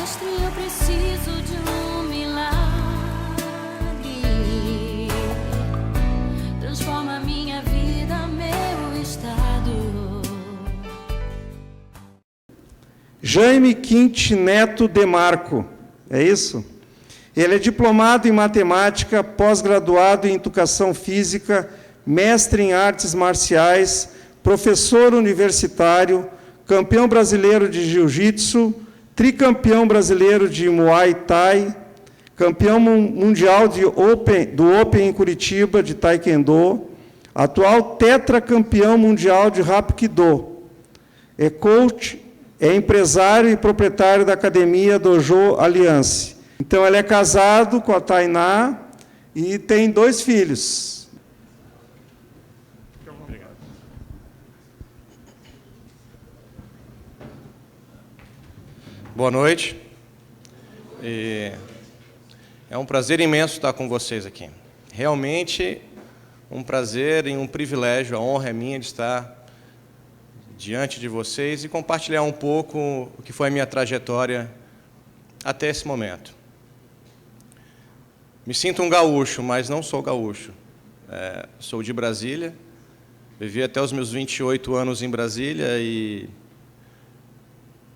mestre, eu preciso de um milagre. Transforma minha vida, meu estado. Jaime Quinte Neto Demarco, é isso? Ele é diplomado em matemática, pós-graduado em educação física, mestre em artes marciais, professor universitário, campeão brasileiro de jiu-jitsu, tricampeão brasileiro de Muay Thai, campeão mundial do Open em Curitiba de Taekwondo, atual tetracampeão mundial de Hapkido. É coach, é empresário e proprietário da academia Dojo Alliance. Então, ele é casado com a Tainá e tem 2 filhos. Obrigado. Boa noite. É um prazer imenso estar com vocês aqui. Realmente, um prazer e um privilégio, a honra é minha de estar diante de vocês e compartilhar um pouco o que foi a minha trajetória até esse momento. Me sinto um gaúcho, mas não sou gaúcho. Sou de Brasília, vivi até os meus 28 anos em Brasília e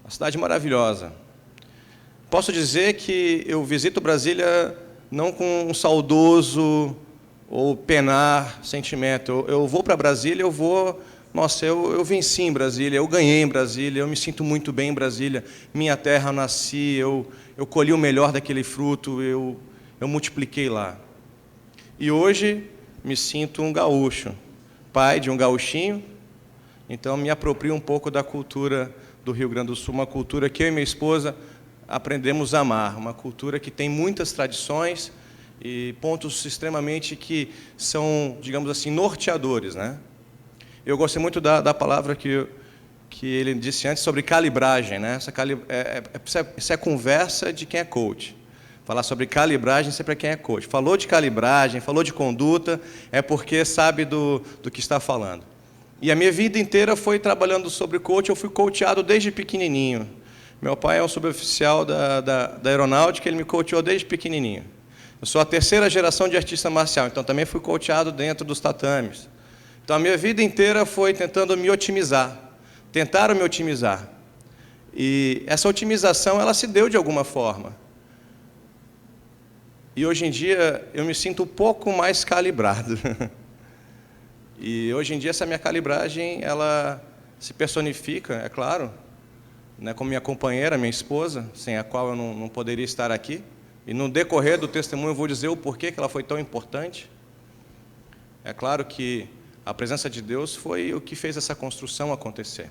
uma cidade maravilhosa. Posso dizer que eu visito Brasília não com um saudoso ou penar sentimento. Eu vou para Brasília, nossa, eu venci em Brasília, eu ganhei em Brasília, eu me sinto muito bem em Brasília. Minha terra, eu nasci, eu colhi o melhor daquele fruto, eu multipliquei lá. E hoje me sinto um gaúcho, pai de um gauchinho, então me aproprio um pouco da cultura do Rio Grande do Sul, uma cultura que eu e minha esposa aprendemos a amar, uma cultura que tem muitas tradições e pontos extremamente que são, digamos assim, norteadores, né? Eu gostei muito da palavra que ele disse antes sobre calibragem, né? Isso é conversa de quem é coach. Falar sobre calibragem sempre é quem é coach. Falou de calibragem, falou de conduta, é porque sabe do que está falando. E a minha vida inteira foi trabalhando sobre coach, eu fui coachado desde pequenininho. Meu pai é um suboficial da aeronáutica, ele me coachou desde pequenininho. Eu sou a 3ª geração de artista marcial, então também fui coachado dentro dos tatames. Então a minha vida inteira foi tentando me otimizar. Tentaram me otimizar. E essa otimização, ela se deu de alguma forma. E hoje em dia eu me sinto um pouco mais calibrado. E hoje em dia essa minha calibragem, ela se personifica, é claro, né, com minha companheira, minha esposa, sem a qual eu não poderia estar aqui. E no decorrer do testemunho eu vou dizer o porquê que ela foi tão importante. É claro que a presença de Deus foi o que fez essa construção acontecer.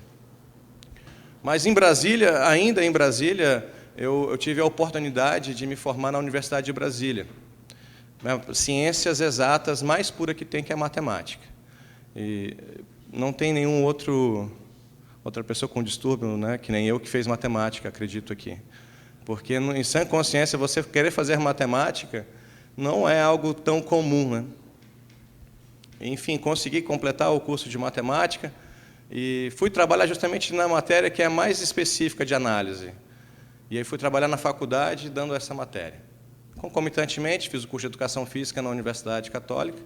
Mas em Brasília, ainda em Brasília, eu tive a oportunidade de me formar na Universidade de Brasília. Ciências exatas mais pura que tem, que é matemática. E não tem outra pessoa com distúrbio, né, que nem eu, que fez matemática, acredito aqui. Porque, em sã consciência, você querer fazer matemática não é algo tão comum, né? Enfim, consegui completar o curso de matemática e fui trabalhar justamente na matéria que é mais específica de análise. E aí fui trabalhar na faculdade dando essa matéria. Concomitantemente, fiz o curso de Educação Física na Universidade Católica.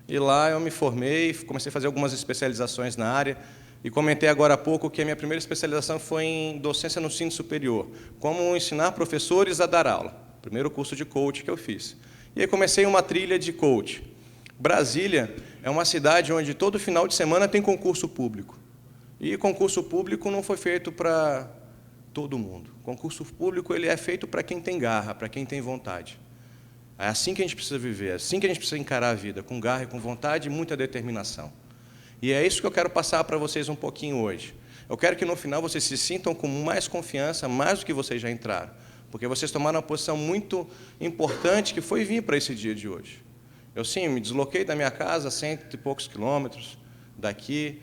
E lá eu me formei, comecei a fazer algumas especializações na área. E comentei agora há pouco que a minha primeira especialização foi em docência no ensino superior. Como ensinar professores a dar aula. Primeiro curso de coach que eu fiz. E aí comecei uma trilha de coach. Brasília é uma cidade onde todo final de semana tem concurso público. E concurso público não foi feito para todo mundo. Concurso público ele é feito para quem tem garra, para quem tem vontade. É assim que a gente precisa viver, é assim que a gente precisa encarar a vida, com garra e com vontade e muita determinação. E é isso que eu quero passar para vocês um pouquinho hoje. Eu quero que no final vocês se sintam com mais confiança, mais do que vocês já entraram. Porque vocês tomaram uma posição muito importante que foi vir para esse dia de hoje. Eu, sim, me desloquei da minha casa, 100 e poucos quilômetros daqui,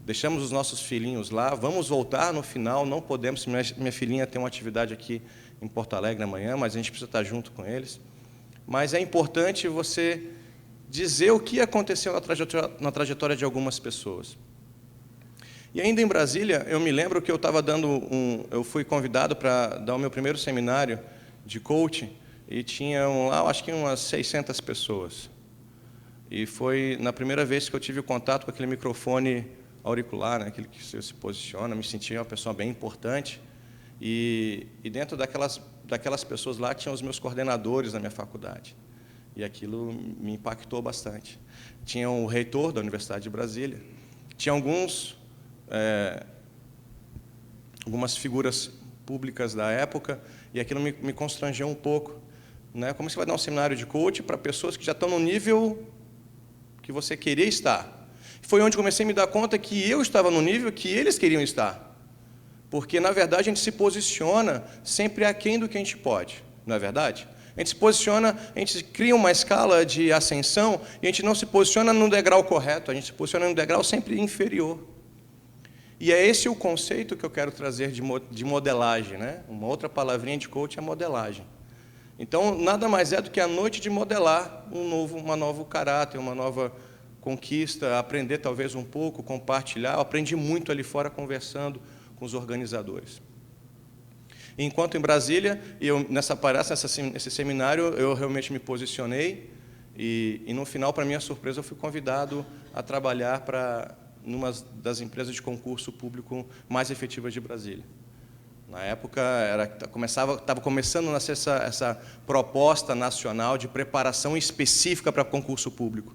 deixamos os nossos filhinhos lá, vamos voltar no final, não podemos, minha filhinha tem uma atividade aqui em Porto Alegre amanhã, mas a gente precisa estar junto com eles. Mas é importante você dizer o que aconteceu na trajetória de algumas pessoas. E ainda em Brasília, eu me lembro que eu fui convidado para dar o meu primeiro seminário de coaching, e tinham lá, acho que umas 600 pessoas. E foi na primeira vez que eu tive o contato com aquele microfone auricular, né, aquele que você se posiciona, me senti uma pessoa bem importante. E dentro daquelas pessoas lá, tinham os meus coordenadores na minha faculdade. E aquilo me impactou bastante. Tinha o reitor da Universidade de Brasília, tinha algumas figuras públicas da época, e aquilo me constrangeu um pouco. Né? Como você vai dar um seminário de coaching para pessoas que já estão no nível que você queria estar? Foi onde comecei a me dar conta que eu estava no nível que eles queriam estar. Porque, na verdade, a gente se posiciona sempre aquém do que a gente pode, não é verdade? A gente se posiciona, a gente cria uma escala de ascensão e a gente não se posiciona no degrau correto, a gente se posiciona no degrau sempre inferior. E é esse o conceito que eu quero trazer de modelagem, né? Uma outra palavrinha de coach é modelagem. Então, nada mais é do que a noite de modelar um novo caráter, uma nova conquista, aprender talvez um pouco, compartilhar. Eu aprendi muito ali fora conversando com os organizadores. Enquanto em Brasília, nessa palestra, nesse seminário, eu realmente me posicionei e no final, para minha surpresa, eu fui convidado a trabalhar para numa das empresas de concurso público mais efetivas de Brasília. Na época, estava começando a nascer essa proposta nacional de preparação específica para concurso público.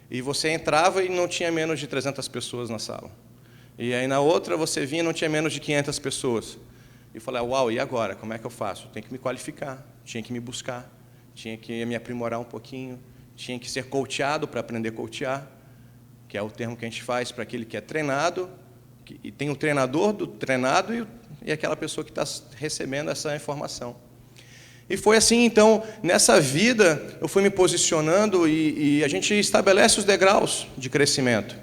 E você entrava e não tinha menos de 300 pessoas na sala. E aí, na outra, você vinha e não tinha menos de 500 pessoas. E falei, uau, e agora? Como é que eu faço? Tenho que me qualificar, tinha que me buscar, tinha que me aprimorar um pouquinho, tinha que ser coachado para aprender a coachar, que é o termo que a gente faz para aquele que é treinado, e tem o treinador do treinado e aquela pessoa que está recebendo essa informação. E foi assim, então, nessa vida, eu fui me posicionando e a gente estabelece os degraus de crescimento.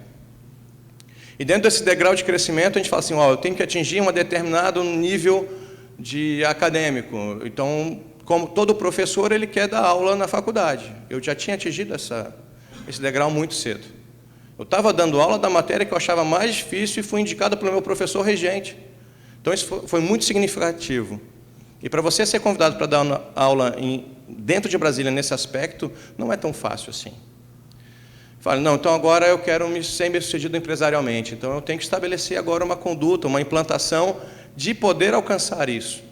E dentro desse degrau de crescimento, a gente fala assim, eu tenho que atingir um determinado nível de acadêmico. Então, como todo professor, ele quer dar aula na faculdade. Eu já tinha atingido esse degrau muito cedo. Eu estava dando aula da matéria que eu achava mais difícil e fui indicado pelo meu professor regente. Então, isso foi muito significativo. E para você ser convidado para dar aula dentro de Brasília nesse aspecto, não é tão fácil assim. Fala, não, então agora eu quero ser bem-sucedido empresarialmente, então eu tenho que estabelecer agora uma conduta, uma implantação de poder alcançar isso.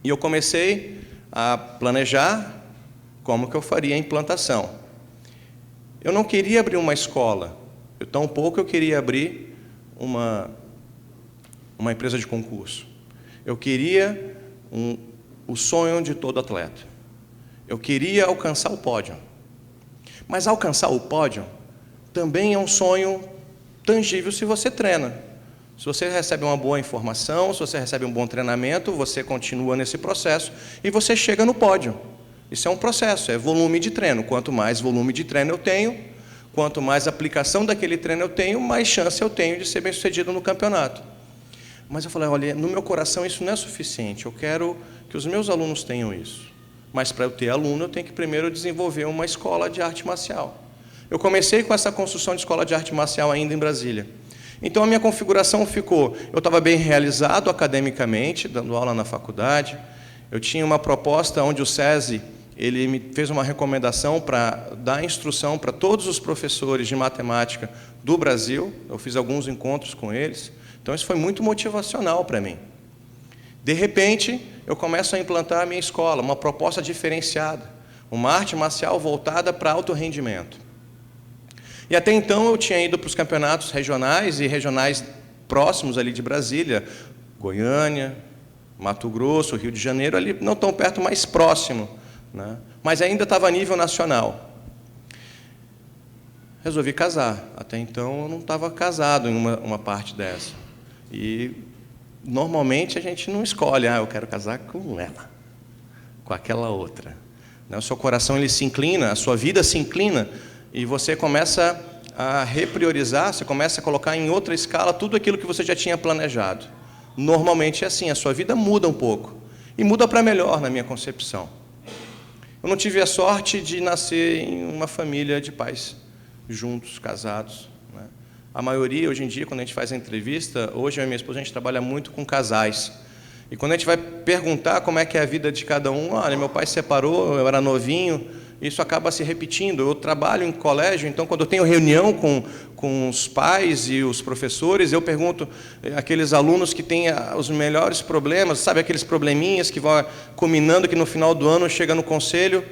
E eu comecei a planejar como que eu faria a implantação. Eu não queria abrir uma escola, tampouco eu queria abrir uma empresa de concurso. Eu queria o sonho de todo atleta. Eu queria alcançar o pódio. Mas alcançar o pódio também é um sonho tangível se você treina. Se você recebe uma boa informação, se você recebe um bom treinamento, você continua nesse processo e você chega no pódio. Isso é um processo, é volume de treino. Quanto mais volume de treino eu tenho, quanto mais aplicação daquele treino eu tenho, mais chance eu tenho de ser bem-sucedido no campeonato. Mas eu falei, olha, no meu coração isso não é suficiente, eu quero que os meus alunos tenham isso. Mas para eu ter aluno, eu tenho que primeiro desenvolver uma escola de arte marcial. Eu comecei com essa construção de escola de arte marcial ainda em Brasília. Então, a minha configuração ficou, eu estava bem realizado academicamente, dando aula na faculdade. Eu tinha uma proposta onde o SESI, ele me fez uma recomendação para dar instrução para todos os professores de matemática do Brasil. Eu fiz alguns encontros com eles. Então, isso foi muito motivacional para mim. De repente, eu começo a implantar a minha escola, uma proposta diferenciada, uma arte marcial voltada para alto rendimento. E até então eu tinha ido para os campeonatos regionais e regionais próximos ali de Brasília, Goiânia, Mato Grosso, Rio de Janeiro, ali não tão perto, mais próximo, né? Mas ainda estava a nível nacional. Resolvi casar. Até então eu não estava casado em uma parte dessa. E normalmente a gente não escolhe, eu quero casar com ela, com aquela outra. O seu coração ele se inclina, a sua vida se inclina, e você começa a repriorizar, você começa a colocar em outra escala tudo aquilo que você já tinha planejado. Normalmente é assim, a sua vida muda um pouco, e muda para melhor na minha concepção. Eu não tive a sorte de nascer em uma família de pais juntos, casados, né? a maioria, hoje em dia, quando a gente faz a entrevista, hoje eu e minha esposa, a gente trabalha muito com casais. E quando a gente vai perguntar como é que é a vida de cada um, olha, meu pai se separou, eu era novinho, isso acaba se repetindo. Eu trabalho em colégio, então quando eu tenho reunião com os pais e os professores, eu pergunto aqueles alunos que têm os melhores problemas, sabe, aqueles probleminhas que vão culminando, que no final do ano chega no conselho,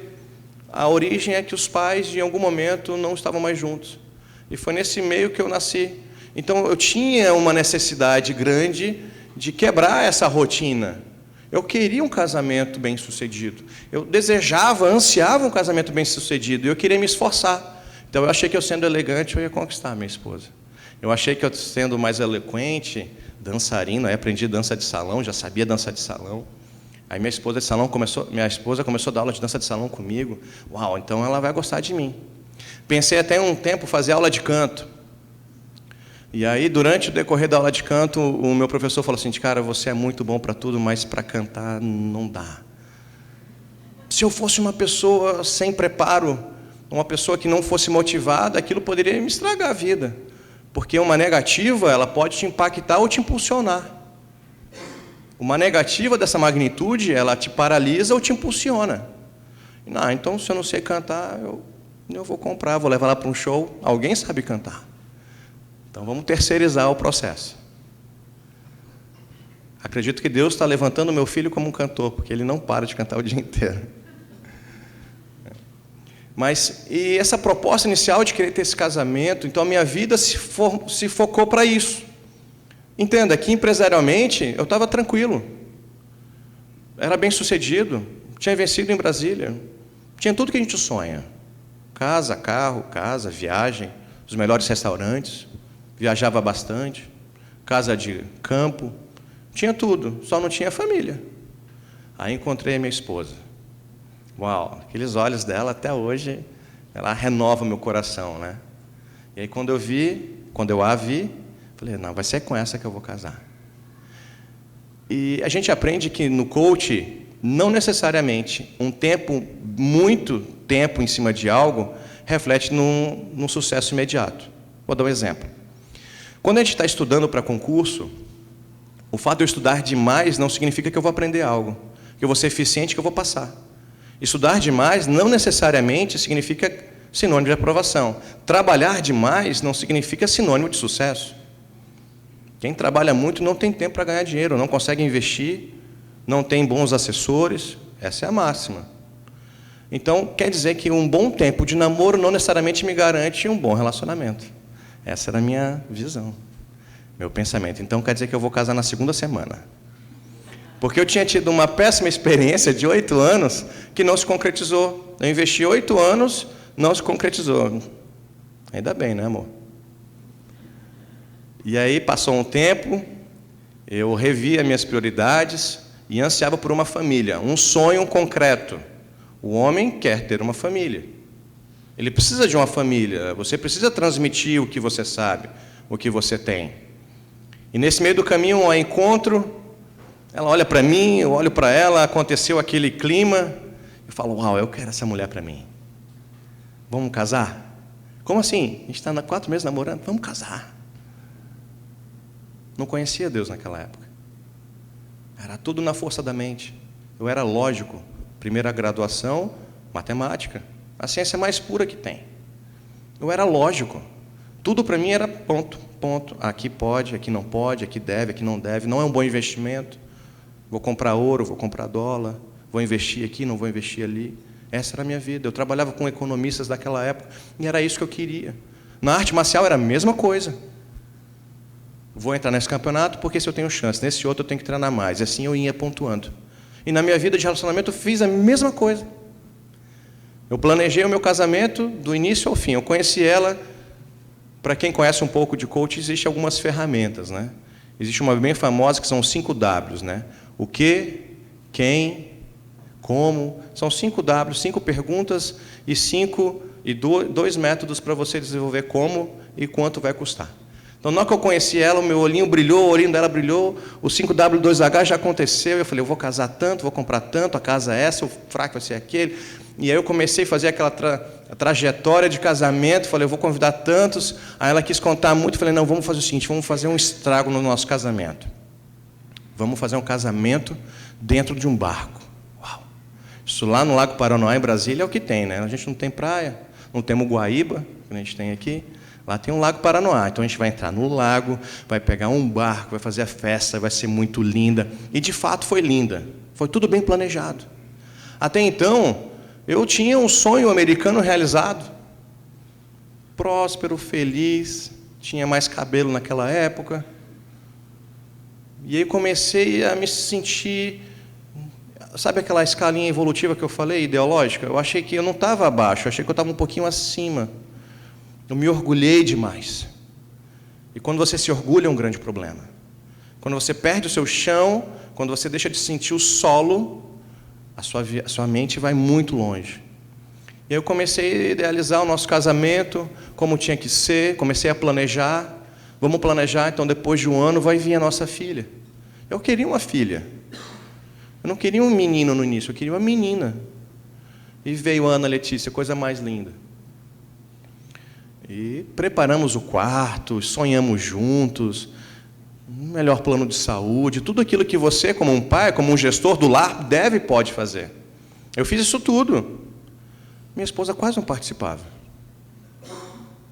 a origem é que os pais, em algum momento, não estavam mais juntos. E foi nesse meio que eu nasci. Então eu tinha uma necessidade grande de quebrar essa rotina. Eu queria um casamento bem-sucedido. Eu desejava, ansiava um casamento bem-sucedido. E eu queria me esforçar. Então eu achei que eu sendo elegante eu ia conquistar a minha esposa. Eu achei que eu sendo mais eloquente, dançarino, aí aprendi dança de salão, já sabia dança de salão. Aí minha esposa começou a dar aula de dança de salão comigo. Uau, então ela vai gostar de mim. Pensei até um tempo fazer aula de canto. E aí, durante o decorrer da aula de canto, o meu professor falou assim, cara, você é muito bom para tudo, mas para cantar não dá. Se eu fosse uma pessoa sem preparo, uma pessoa que não fosse motivada, aquilo poderia me estragar a vida. Porque uma negativa, ela pode te impactar ou te impulsionar. Uma negativa dessa magnitude, ela te paralisa ou te impulsiona. Não, então, se eu não sei cantar, eu vou comprar, vou levar lá para um show. Alguém sabe cantar. Então, vamos terceirizar o processo. Acredito que Deus está levantando meu filho como um cantor, porque ele não para de cantar o dia inteiro. Mas, e essa proposta inicial de querer ter esse casamento, então a minha vida se focou para isso. Entenda, que empresarialmente eu estava tranquilo. Era bem sucedido, tinha vencido em Brasília, tinha tudo que a gente sonha. Casa, carro, viagem, os melhores restaurantes. Viajava bastante, casa de campo, tinha tudo, só não tinha família. Aí encontrei a minha esposa. Uau, aqueles olhos dela até hoje, ela renova meu coração, né? E aí quando eu a vi, falei, não, vai ser com essa que eu vou casar. E a gente aprende que no coach, não necessariamente muito tempo em cima de algo, reflete num sucesso imediato. Vou dar um exemplo. Quando a gente está estudando para concurso, o fato de eu estudar demais não significa que eu vou aprender algo, que eu vou ser eficiente, que eu vou passar. Estudar demais não necessariamente significa sinônimo de aprovação. Trabalhar demais não significa sinônimo de sucesso. Quem trabalha muito não tem tempo para ganhar dinheiro, não consegue investir, não tem bons assessores. Essa é a máxima. Então, quer dizer que um bom tempo de namoro não necessariamente me garante um bom relacionamento. Essa era a minha visão, meu pensamento. Então, quer dizer que eu vou casar na segunda semana. Porque eu tinha tido uma péssima experiência de 8 anos que não se concretizou. Eu investi 8 anos, não se concretizou. Ainda bem, né, amor? E aí, passou um tempo, eu revi as minhas prioridades e ansiava por uma família, um sonho concreto. O homem quer ter uma família. Ele precisa de uma família, você precisa transmitir o que você sabe, o que você tem. E nesse meio do caminho, um encontro, ela olha para mim, eu olho para ela, aconteceu aquele clima, eu falo, uau, eu quero essa mulher para mim. Vamos casar? Como assim? A gente está há 4 meses namorando, vamos casar. Não conhecia Deus naquela época. Era tudo na força da mente. Eu era lógico, primeira graduação, matemática. A ciência mais pura que tem. Eu era lógico. Tudo para mim era ponto. Aqui pode, aqui não pode, aqui deve, aqui não deve. Não é um bom investimento. Vou comprar ouro, vou comprar dólar. Vou investir aqui, não vou investir ali. Essa era a minha vida. Eu trabalhava com economistas daquela época e era isso que eu queria. Na arte marcial era a mesma coisa. Vou entrar nesse campeonato porque se eu tenho chance. Nesse outro eu tenho que treinar mais. E assim eu ia pontuando. E na minha vida de relacionamento eu fiz a mesma coisa. Eu planejei o meu casamento do início ao fim. Eu conheci ela, para quem conhece um pouco de coach, existem algumas ferramentas, né? Existe uma bem famosa que são os 5 Ws, né? O que, quem, como. São 5 Ws, 5 perguntas e 2 métodos para você desenvolver como e quanto vai custar. Então, na hora que eu conheci ela, o meu olhinho brilhou, o olhinho dela brilhou, o 5W2H já aconteceu, eu falei, eu vou casar tanto, vou comprar tanto, a casa é essa, o fraco vai ser aquele. E aí eu comecei a fazer aquela trajetória de casamento, falei, eu vou convidar tantos. Aí ela quis contar muito, falei, não, vamos fazer o seguinte, vamos fazer um estrago no nosso casamento. Vamos fazer um casamento dentro de um barco. Uau! Isso lá no Lago Paranoá, em Brasília, é o que tem, né? A gente não tem praia, não temos Guaíba, que a gente tem aqui. Lá tem um Lago Paranoá, então a gente vai entrar no lago, vai pegar um barco, vai fazer a festa, vai ser muito linda. E, de fato, foi linda. Foi tudo bem planejado. Até então, eu tinha um sonho americano realizado. Próspero, feliz, tinha mais cabelo naquela época. E aí comecei a me sentir... Sabe aquela escalinha evolutiva que eu falei, ideológica? Eu achei que eu não estava abaixo, eu achei que eu estava um pouquinho acima. Eu me orgulhei demais. E quando você se orgulha é um grande problema. Quando você perde o seu chão, quando você deixa de sentir o solo, a sua mente vai muito longe. E eu comecei a idealizar o nosso casamento, como tinha que ser, comecei a planejar. Vamos planejar, então depois de um ano vai vir a nossa filha. Eu queria uma filha. Eu não queria um menino no início, eu queria uma menina. E veio a Ana Letícia, coisa mais linda. E preparamos o quarto, sonhamos juntos, um melhor plano de saúde, tudo aquilo que você, como um pai, como um gestor do lar, deve e pode fazer. Eu fiz isso tudo. Minha esposa quase não participava.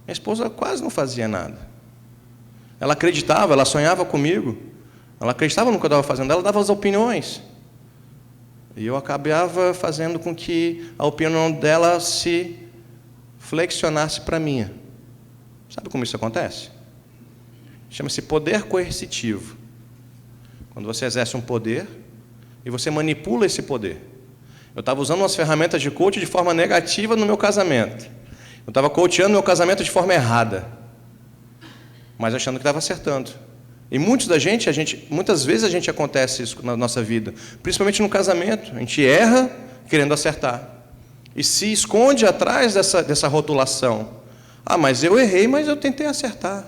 Minha esposa quase não fazia nada. Ela acreditava, ela sonhava comigo, ela acreditava no que eu estava fazendo, ela dava as opiniões. E eu acabava fazendo com que a opinião dela se flexionasse para a minha. Sabe como isso acontece? Chama-se poder coercitivo. Quando você exerce um poder e você manipula esse poder. Eu estava usando umas ferramentas de coach de forma negativa no meu casamento. Eu estava coachando meu casamento de forma errada, mas achando que estava acertando. E muitas vezes a gente acontece isso na nossa vida, principalmente no casamento. A gente erra querendo acertar e se esconde atrás dessa rotulação. Ah, mas eu errei, mas eu tentei acertar.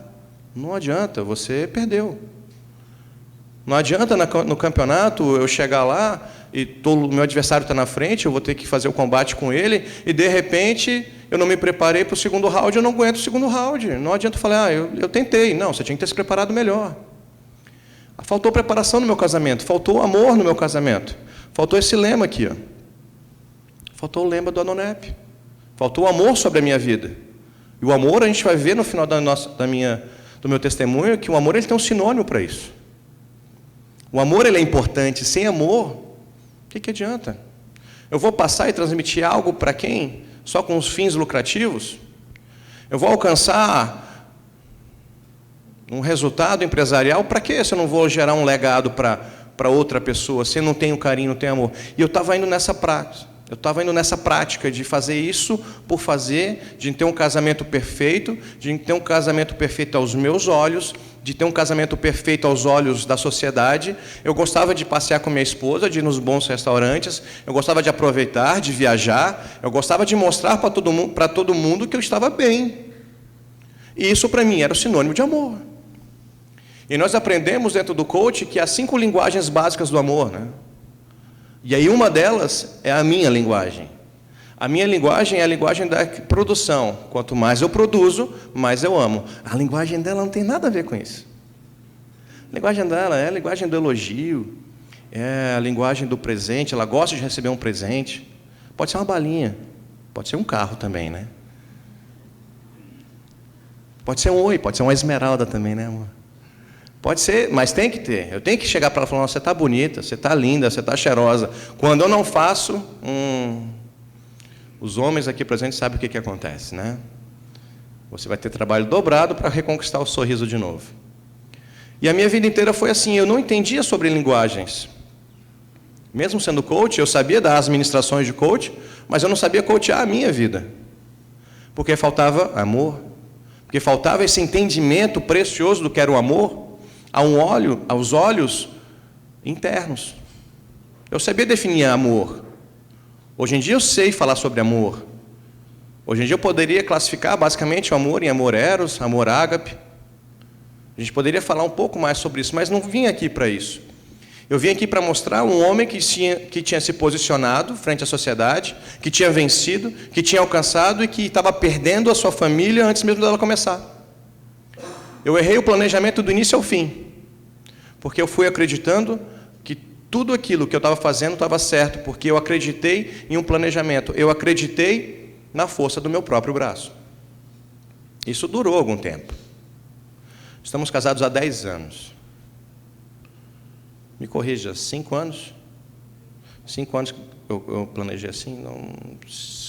Não adianta, você perdeu. Não adianta no campeonato eu chegar lá e o meu adversário está na frente, eu vou ter que fazer o combate com ele, e de repente eu não me preparei para o segundo round, eu não aguento o segundo round. Não adianta falar, eu tentei. Não, você tinha que ter se preparado melhor. Faltou preparação no meu casamento, faltou amor no meu casamento. Faltou esse lema aqui, ó. Faltou o lema do Adonep. Faltou o amor sobre a minha vida. E o amor, a gente vai ver no final do meu testemunho, que o amor ele tem um sinônimo para isso. O amor ele é importante. Sem amor, o que adianta? Eu vou passar e transmitir algo para quem? Só com os fins lucrativos? Eu vou alcançar um resultado empresarial? Para quê se eu não vou gerar um legado para outra pessoa, se eu não tenho carinho, não tenho amor? E eu estava indo nessa prática. Eu estava indo nessa prática de fazer isso por fazer, de ter um casamento perfeito, de ter um casamento perfeito aos meus olhos, de ter um casamento perfeito aos olhos da sociedade. Eu gostava de passear com minha esposa, de ir nos bons restaurantes, eu gostava de aproveitar, de viajar, eu gostava de mostrar para todo mundo que eu estava bem. E isso para mim era o sinônimo de amor. E nós aprendemos dentro do coach que há 5 linguagens básicas do amor, né? E aí uma delas é a minha linguagem. A minha linguagem é a linguagem da produção. Quanto mais eu produzo, mais eu amo. A linguagem dela não tem nada a ver com isso. A linguagem dela é a linguagem do elogio, é a linguagem do presente, ela gosta de receber um presente. Pode ser uma balinha, pode ser um carro também, né? Pode ser um oi, pode ser uma esmeralda também, né, amor? Pode ser, mas tem que ter. Eu tenho que chegar para ela e falar, você está bonita, você está linda, você está cheirosa. Quando eu não faço, os homens aqui presentes sabem o que acontece, né? Você vai ter trabalho dobrado para reconquistar o sorriso de novo. E a minha vida inteira foi assim, eu não entendia sobre linguagens. Mesmo sendo coach, eu sabia das administrações de coach, mas eu não sabia coachar a minha vida. Porque faltava amor, porque faltava esse entendimento precioso do que era o amor, aos olhos internos. Eu sabia definir amor. Hoje em dia eu sei falar sobre amor. Hoje em dia eu poderia classificar basicamente o amor em amor eros, amor ágape. A gente poderia falar um pouco mais sobre isso, mas não vim aqui para isso. Eu vim aqui para mostrar um homem que tinha se posicionado frente à sociedade, que tinha vencido, que tinha alcançado e que estava perdendo a sua família antes mesmo dela começar. Eu errei o planejamento do início ao fim, porque eu fui acreditando que tudo aquilo que eu estava fazendo estava certo, porque eu acreditei em um planejamento, eu acreditei na força do meu próprio braço. Isso durou algum tempo. Estamos casados há 10 anos. Me corrija, 5 anos? 5 anos que eu planejei assim? Não,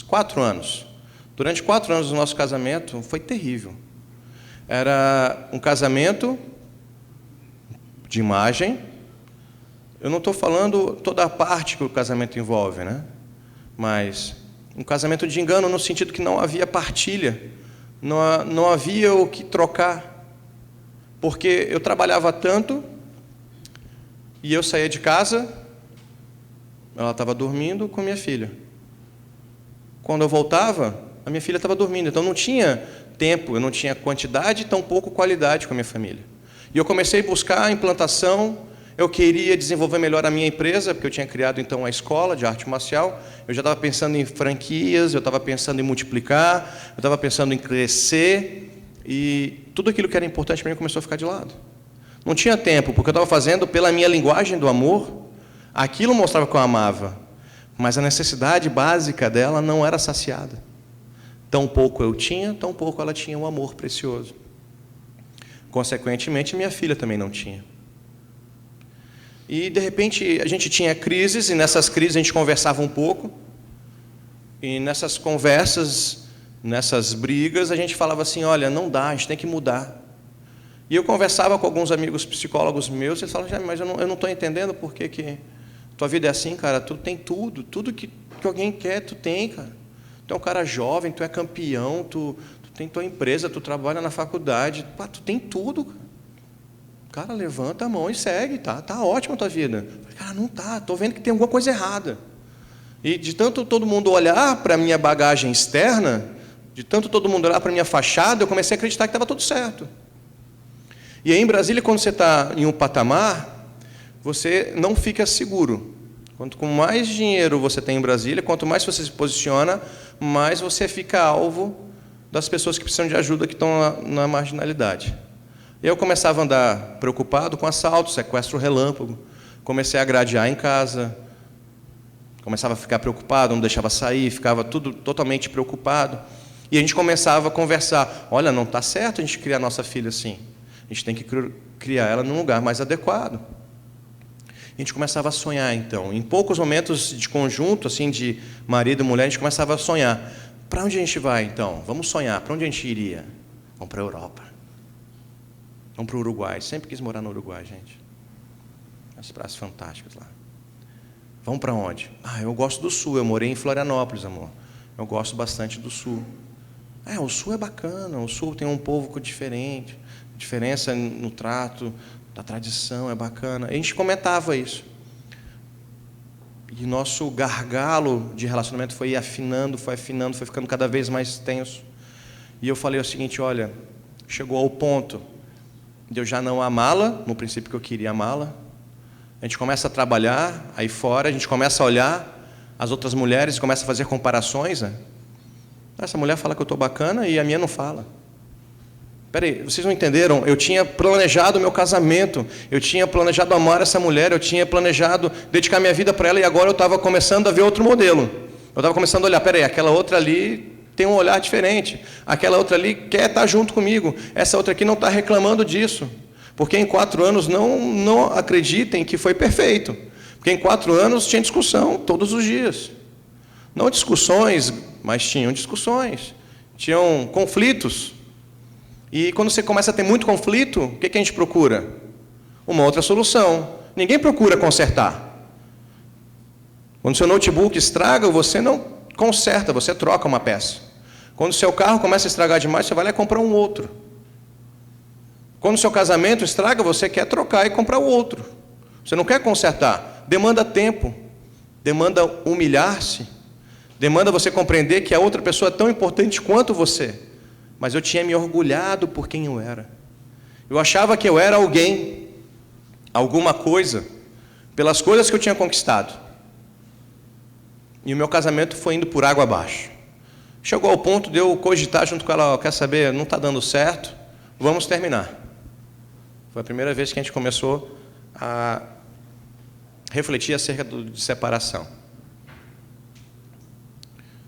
4 anos. Durante 4 anos do nosso casamento foi terrível. Era um casamento de imagem. Eu não estou falando toda a parte que o casamento envolve, né? Mas um casamento de engano no sentido que não havia partilha, não havia o que trocar. Porque eu trabalhava tanto e eu saía de casa, ela estava dormindo com minha filha. Quando eu voltava, a minha filha estava dormindo. Então não tinha tempo, eu não tinha quantidade e tampouco qualidade com a minha família. E eu comecei a buscar a implantação. Eu queria desenvolver melhor a minha empresa, porque eu tinha criado então a escola de arte marcial. Eu já estava pensando em franquias, eu estava pensando em multiplicar, eu estava pensando em crescer. E tudo aquilo que era importante para mim começou a ficar de lado. Não tinha tempo, porque eu estava fazendo pela minha linguagem do amor. Aquilo mostrava que eu amava, mas a necessidade básica dela não era saciada. Tão pouco eu tinha, tão pouco ela tinha um amor precioso. Consequentemente, minha filha também não tinha. E, de repente, a gente tinha crises, e nessas crises a gente conversava um pouco. E nessas conversas, nessas brigas, a gente falava assim, olha, não dá, a gente tem que mudar. E eu conversava com alguns amigos psicólogos meus, e eles falavam, mas eu não estou entendendo por que tua vida é assim, cara, tu tem tudo que alguém quer, tu tem, cara. Tu é um cara jovem, tu é campeão, tu tem tua empresa, tu trabalha na faculdade, pá, tu tem tudo. Cara, levanta a mão e segue, tá ótima a tua vida. Cara, não tá, estou vendo que tem alguma coisa errada. E de tanto todo mundo olhar para a minha bagagem externa, de tanto todo mundo olhar para a minha fachada, eu comecei a acreditar que estava tudo certo. E aí, em Brasília, quando você está em um patamar, você não fica seguro. Quanto mais dinheiro você tem em Brasília, quanto mais você se posiciona, mais você fica alvo das pessoas que precisam de ajuda, que estão na marginalidade. E eu começava a andar preocupado com assalto, sequestro relâmpago. Comecei a gradear em casa. Começava a ficar preocupado, não deixava sair, ficava tudo totalmente preocupado. E a gente começava a conversar. Olha, não está certo a gente criar nossa filha assim. A gente tem que criar ela num lugar mais adequado. A gente começava a sonhar, então. Em poucos momentos de conjunto, assim, de marido e mulher, a gente começava a sonhar. Para onde a gente vai, então? Vamos sonhar. Para onde a gente iria? Vamos para a Europa. Vamos para o Uruguai. Sempre quis morar no Uruguai, gente. As praias fantásticas lá. Vamos para onde? Eu gosto do Sul. Eu morei em Florianópolis, amor. Eu gosto bastante do Sul. O Sul é bacana. O Sul tem um povo diferente. Diferença no trato, da tradição, é bacana. A gente comentava isso. E nosso gargalo de relacionamento foi afinando, foi ficando cada vez mais tenso. E eu falei o seguinte, olha, chegou ao ponto de eu já não amá-la, no princípio que eu queria amá-la. A gente começa a trabalhar aí fora, a gente começa a olhar as outras mulheres, começa a fazer comparações. Né? Essa mulher fala que eu estou bacana e a minha não fala. Peraí, vocês não entenderam? Eu tinha planejado o meu casamento, eu tinha planejado amar essa mulher, eu tinha planejado dedicar minha vida para ela e agora eu estava começando a ver outro modelo. Eu estava começando a olhar, peraí, aquela outra ali tem um olhar diferente, aquela outra ali quer estar junto comigo, essa outra aqui não está reclamando disso. Porque em 4 anos, não acreditem que foi perfeito. Porque em 4 anos tinha discussão todos os dias. Não discussões, mas tinham discussões. Tinham conflitos. E quando você começa a ter muito conflito, o que a gente procura? Uma outra solução. Ninguém procura consertar. Quando seu notebook estraga, você não conserta, você troca uma peça. Quando seu carro começa a estragar demais, você vai lá e compra um outro. Quando seu casamento estraga, você quer trocar e comprar o outro. Você não quer consertar. Demanda tempo, demanda humilhar-se, demanda você compreender que a outra pessoa é tão importante quanto você. Mas eu tinha me orgulhado por quem eu era. Eu achava que eu era alguém, alguma coisa, pelas coisas que eu tinha conquistado. E o meu casamento foi indo por água abaixo. Chegou ao ponto de eu cogitar junto com ela, quer saber, não está dando certo, vamos terminar. Foi a primeira vez que a gente começou a refletir acerca de separação.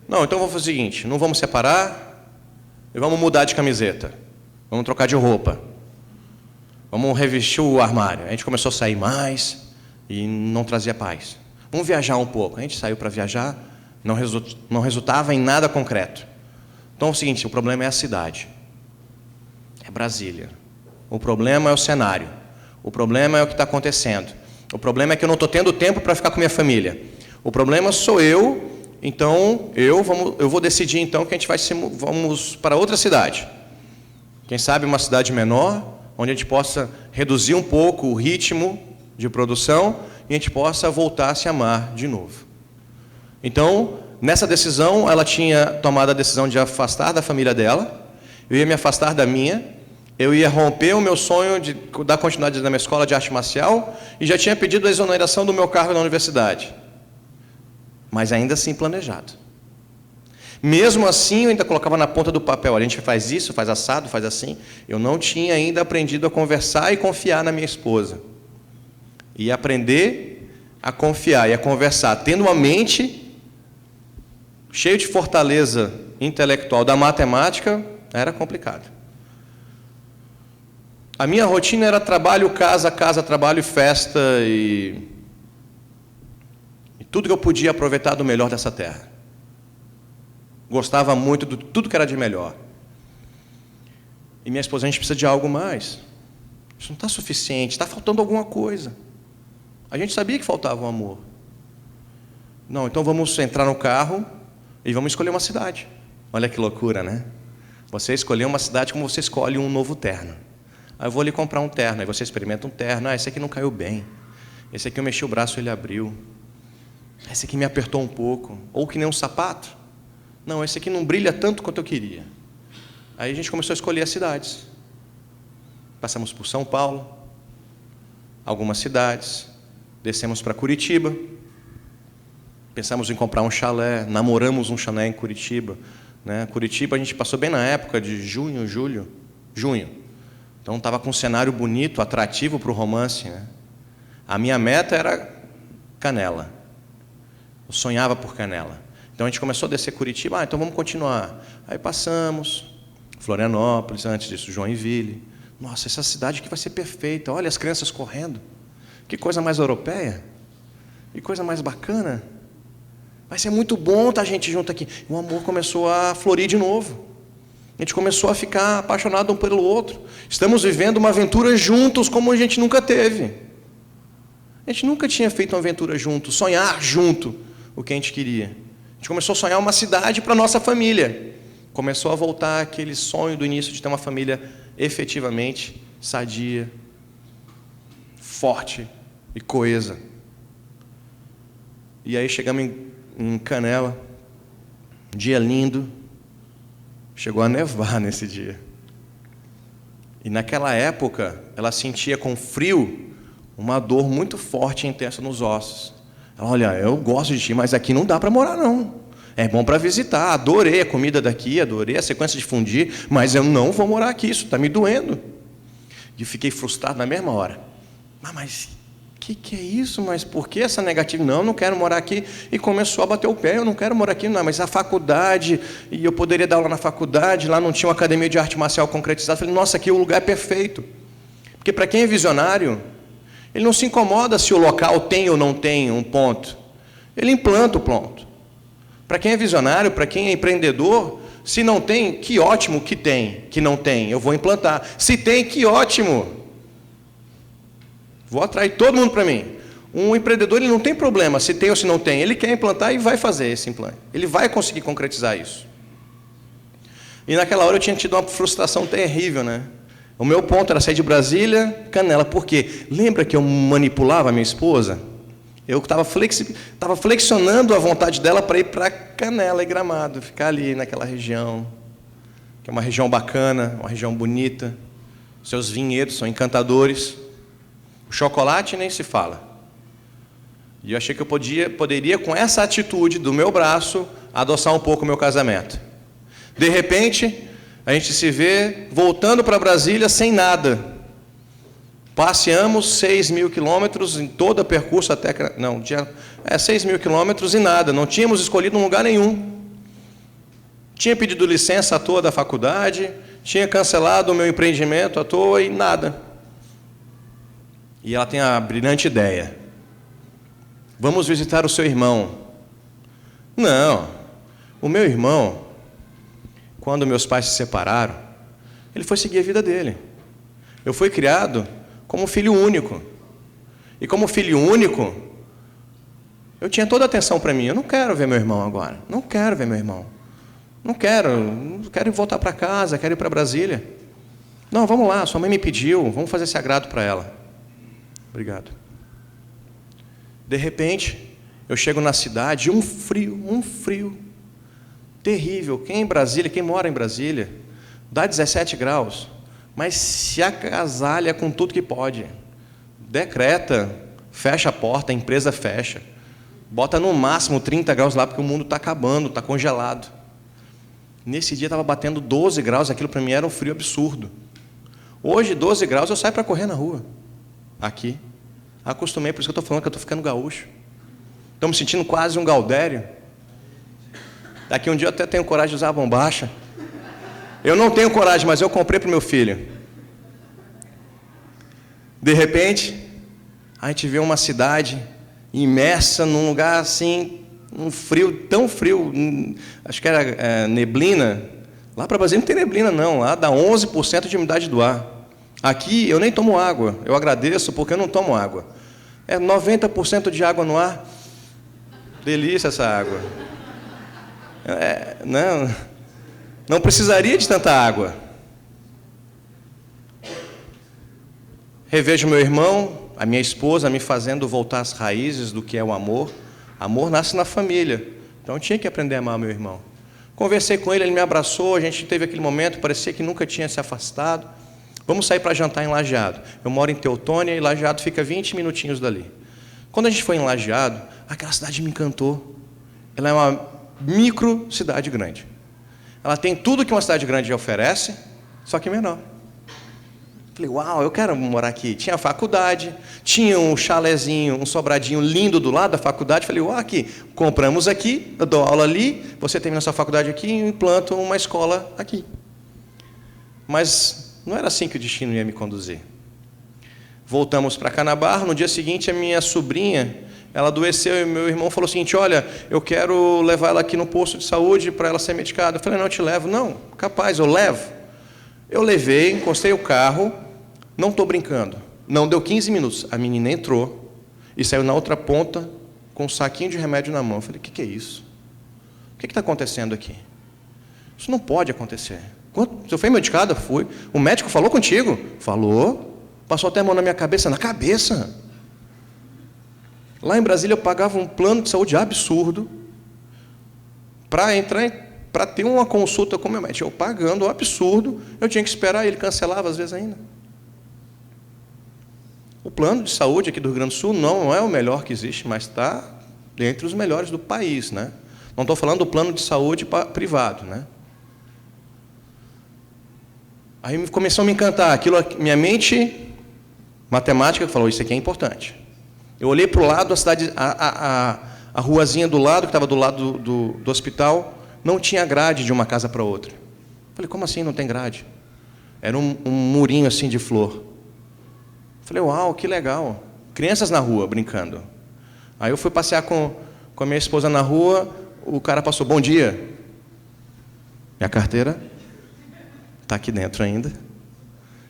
Não, então vamos fazer o seguinte, não vamos separar e vamos mudar de camiseta. Vamos trocar de roupa. Vamos revestir o armário. A gente começou a sair mais e não trazia paz. Vamos viajar um pouco. A gente saiu para viajar, não resultava em nada concreto. Então é o seguinte, o problema é a cidade. É Brasília. O problema é o cenário. O problema é o que está acontecendo. O problema é que eu não estou tendo tempo para ficar com minha família. O problema sou eu, então eu vou decidir então que a gente vamos para outra cidade. Quem sabe uma cidade menor, onde a gente possa reduzir um pouco o ritmo de produção e a gente possa voltar a se amar de novo. Então, nessa decisão, ela tinha tomado a decisão de afastar da família dela, eu ia me afastar da minha, eu ia romper o meu sonho de dar continuidade na minha escola de arte marcial e já tinha pedido a exoneração do meu cargo na universidade. Mas ainda assim planejado. Mesmo assim, eu ainda colocava na ponta do papel, a gente faz isso, faz assado, faz assim. Eu não tinha ainda aprendido a conversar e confiar na minha esposa. E aprender a confiar e a conversar, tendo uma mente cheia de fortaleza intelectual da matemática, era complicado. A minha rotina era trabalho, casa, trabalho, festa e tudo que eu podia aproveitar do melhor dessa terra. Gostava muito de tudo que era de melhor. E minha esposa, a gente precisa de algo mais. Isso não está suficiente, está faltando alguma coisa. A gente sabia que faltava o amor. Não, então vamos entrar no carro e vamos escolher uma cidade. Olha que loucura, né? Você escolheu uma cidade como você escolhe um novo terno. Aí eu vou ali comprar um terno, aí você experimenta um terno. Ah, esse aqui não caiu bem. Esse aqui eu mexi o braço e ele abriu. Esse aqui me apertou um pouco. Ou que nem um sapato. Não, esse aqui não brilha tanto quanto eu queria. Aí a gente começou a escolher as cidades. Passamos por São Paulo, algumas cidades, descemos para Curitiba, pensamos em comprar um chalé, namoramos um chalé em Curitiba. Né? Curitiba a gente passou bem na época de junho. Então estava com um cenário bonito, atrativo para o romance. Né? A minha meta era Canela. Eu sonhava por Canela. Então a gente começou a descer Curitiba, então vamos continuar. Aí passamos, Florianópolis, antes disso Joinville. Nossa, essa cidade aqui vai ser perfeita, olha as crianças correndo. Que coisa mais europeia, que coisa mais bacana. Vai ser muito bom estar a gente junto aqui. O amor começou a florir de novo. A gente começou a ficar apaixonado um pelo outro. Estamos vivendo uma aventura juntos como a gente nunca teve. A gente nunca tinha feito uma aventura junto, sonhar junto o que a gente queria. A gente começou a sonhar uma cidade para a nossa família. Começou a voltar aquele sonho do início de ter uma família efetivamente sadia, forte e coesa. E aí chegamos em Canela, um dia lindo, chegou a nevar nesse dia. E naquela época, ela sentia com frio uma dor muito forte e intensa nos ossos. Olha, eu gosto de ti, mas aqui não dá para morar, não. É bom para visitar, adorei a comida daqui, adorei a sequência de fundir, mas eu não vou morar aqui, isso está me doendo. E fiquei frustrado na mesma hora. Mas que é isso? Mas por que essa negativa? Não, eu não quero morar aqui. E começou a bater o pé, eu não quero morar aqui, não. Mas a faculdade, e eu poderia dar aula na faculdade, lá não tinha uma academia de arte marcial concretizada. Falei, nossa, aqui o lugar é perfeito. Porque para quem é visionário, ele não se incomoda se o local tem ou não tem um ponto. Ele implanta o ponto. Para quem é visionário, para quem é empreendedor, se não tem, que ótimo que tem. Que não tem, eu vou implantar. Se tem, que ótimo. Vou atrair todo mundo para mim. Um empreendedor, ele não tem problema se tem ou se não tem. Ele quer implantar e vai fazer esse implante. Ele vai conseguir concretizar isso. E naquela hora eu tinha tido uma frustração terrível, né? O meu ponto era sair de Brasília, Canela. Por quê? Lembra que eu manipulava a minha esposa? Eu estava flexionando a vontade dela para ir para Canela e Gramado, ficar ali naquela região, que é uma região bacana, uma região bonita. Seus vinhedos são encantadores. O chocolate nem se fala. E eu achei que eu poderia, com essa atitude do meu braço, adoçar um pouco o meu casamento. De repente, a gente se vê voltando para Brasília sem nada. Passeamos 6.000 quilômetros em todo o percurso até... Não, 6.000 quilômetros e nada. Não tínhamos escolhido um lugar nenhum. Tinha pedido licença à toa da faculdade, tinha cancelado o meu empreendimento à toa e nada. E ela tem a brilhante ideia. Vamos visitar o seu irmão. Não, o meu irmão, quando meus pais se separaram, ele foi seguir a vida dele. Eu fui criado como filho único. E como filho único, eu tinha toda a atenção para mim. Eu não quero ver meu irmão agora. Não quero ver meu irmão. Não quero voltar para casa, quero ir para Brasília. Não, vamos lá, sua mãe me pediu, vamos fazer esse agrado para ela. Obrigado. De repente, eu chego na cidade, um frio terrível. Quem mora em Brasília, dá 17 graus, mas se agasalha com tudo que pode. Decreta, fecha a porta, a empresa fecha. Bota no máximo 30 graus lá, porque o mundo está acabando, está congelado. Nesse dia estava batendo 12 graus, aquilo para mim era um frio absurdo. Hoje, 12 graus, eu saio para correr na rua. Aqui. Acostumei, por isso que eu estou falando que eu estou ficando gaúcho. Estou me sentindo quase um gaudério. Daqui um dia eu até tenho coragem de usar a bombacha. Eu não tenho coragem, mas eu comprei para o meu filho. De repente, a gente vê uma cidade imersa num lugar assim, um frio, tão frio, acho que era neblina. Lá para Brasília não tem neblina não, lá dá 11% de umidade do ar. Aqui eu nem tomo água, eu agradeço porque eu não tomo água. É 90% de água no ar. Delícia essa água. Não precisaria de tanta água. Revejo meu irmão, a minha esposa me fazendo voltar às raízes do que é o amor. Amor nasce na família, então eu tinha que aprender a amar meu irmão. Conversei com ele, ele me abraçou, a gente teve aquele momento, parecia que nunca tinha se afastado. Vamos sair para jantar em Lajeado. Eu moro em Teutônia e Lajeado fica 20 minutinhos dali. Quando a gente foi em Lajeado, aquela cidade me encantou. Ela é uma micro cidade grande. Ela tem tudo que uma cidade grande oferece, só que menor. Falei, uau, eu quero morar aqui. Tinha faculdade, tinha um chalezinho, um sobradinho lindo do lado da faculdade. Falei, uau, aqui, compramos aqui, eu dou aula ali, você termina a sua faculdade aqui e implanto uma escola aqui. Mas não era assim que o destino ia me conduzir. Voltamos para Canabarro, no dia seguinte a minha sobrinha, ela adoeceu e meu irmão falou o seguinte, olha, eu quero levar ela aqui no posto de saúde para ela ser medicada. Eu falei, não, eu te levo. Não, capaz, eu levo. Eu levei, encostei o carro, não estou brincando, não deu 15 minutos. A menina entrou e saiu na outra ponta com um saquinho de remédio na mão. Eu falei, o que é isso? O que está acontecendo aqui? Isso não pode acontecer. Você foi medicada? Fui. O médico falou contigo? Falou. Passou até a mão na minha cabeça. Na cabeça? Lá em Brasília eu pagava um plano de saúde absurdo para ter uma consulta com o meu médico. Eu pagando um absurdo, eu tinha que esperar, ele cancelava às vezes ainda. O plano de saúde aqui do Rio Grande do Sul não é o melhor que existe, mas está entre os melhores do país, né? Não estou falando do plano de saúde privado, né? Aí começou a me encantar, minha mente matemática falou, isso aqui é importante. Eu olhei para o lado, a cidade, a ruazinha do lado, que estava do lado do hospital, não tinha grade de uma casa para outra. Falei, como assim não tem grade? Era um murinho assim de flor. Falei, uau, que legal. Crianças na rua, brincando. Aí eu fui passear com a minha esposa na rua, o cara passou, bom dia. Minha carteira está aqui dentro ainda.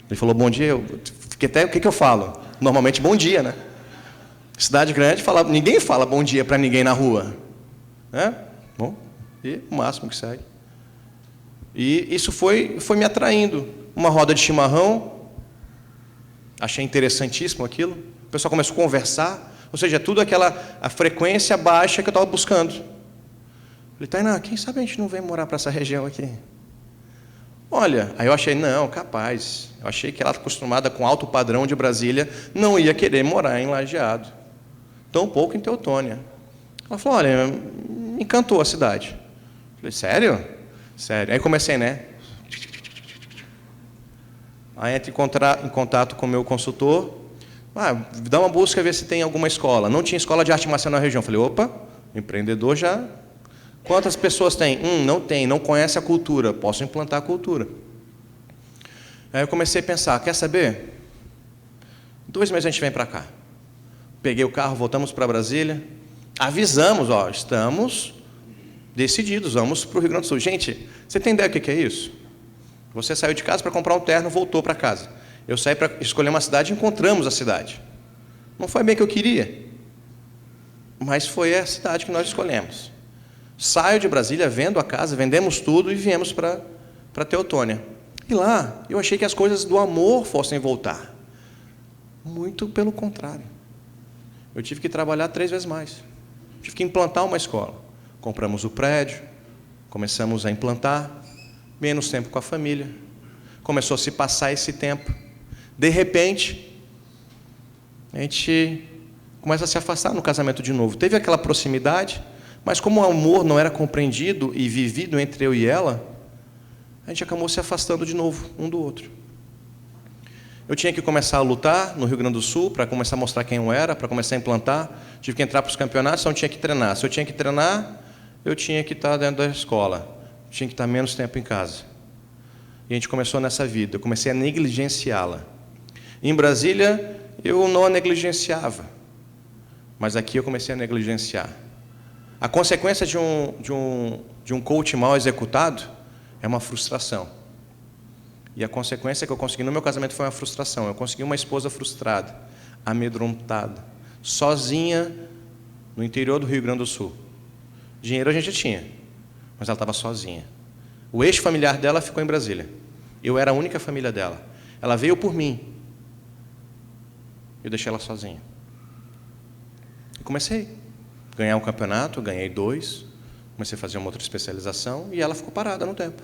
Ele falou, bom dia. Eu fiquei até, o que eu falo? Normalmente, bom dia, né? Cidade grande, ninguém fala bom dia para ninguém na rua. Né? Bom, e o máximo que segue. E isso foi me atraindo. Uma roda de chimarrão, achei interessantíssimo aquilo. O pessoal começou a conversar, ou seja, tudo a frequência baixa que eu estava buscando. Falei, Tainá, quem sabe a gente não vem morar para essa região aqui? Olha, aí eu achei, não, capaz. Eu achei que ela, acostumada com alto padrão de Brasília, não ia querer morar em Lajeado. Tampouco em Teutônia. Ela falou, olha, me encantou a cidade. Eu falei, sério? Sério. Aí comecei, né? Aí entro em contato com o meu consultor. Dá uma busca, ver se tem alguma escola. Não tinha escola de arte marcial na região. Eu falei, opa, empreendedor já... Quantas pessoas tem? Não tem, não conhece a cultura. Posso implantar a cultura. Aí eu comecei a pensar, quer saber? 2 meses a gente vem para cá. Peguei o carro, voltamos para Brasília. Avisamos, estamos decididos, vamos para o Rio Grande do Sul. Gente, você tem ideia do que é isso? Você saiu de casa para comprar um terno, voltou para casa. Eu saí para escolher uma cidade e encontramos a cidade. Não foi bem o que eu queria, mas foi a cidade que nós escolhemos. Saio de Brasília, vendo a casa, vendemos tudo e viemos para Teutônia. E lá, eu achei que as coisas do amor fossem voltar. Muito pelo contrário. Eu tive que trabalhar 3 vezes mais. Tive que implantar uma escola. Compramos o prédio, começamos a implantar, menos tempo com a família. Começou a se passar esse tempo. De repente, a gente começa a se afastar no casamento de novo. Teve aquela proximidade, mas como o amor não era compreendido e vivido entre eu e ela, a gente acabou se afastando de novo, um do outro. Eu tinha que começar a lutar no Rio Grande do Sul, para começar a mostrar quem eu era, para começar a implantar. Tive que entrar para os campeonatos, então eu tinha que treinar. Se eu tinha que treinar, eu tinha que estar dentro da escola. Tinha que estar menos tempo em casa. E a gente começou nessa vida. Eu comecei a negligenciá-la. Em Brasília, eu não a negligenciava. Mas aqui eu comecei a negligenciar. A consequência de um coach mal executado é uma frustração. E a consequência que eu consegui no meu casamento foi uma frustração. Eu consegui uma esposa frustrada, amedrontada, sozinha no interior do Rio Grande do Sul. Dinheiro a gente tinha, mas ela estava sozinha. O eixo familiar dela ficou em Brasília. Eu era a única família dela. Ela veio por mim. Eu deixei ela sozinha. E comecei. Ganhar um campeonato, ganhei 2, comecei a fazer uma outra especialização e ela ficou parada no tempo.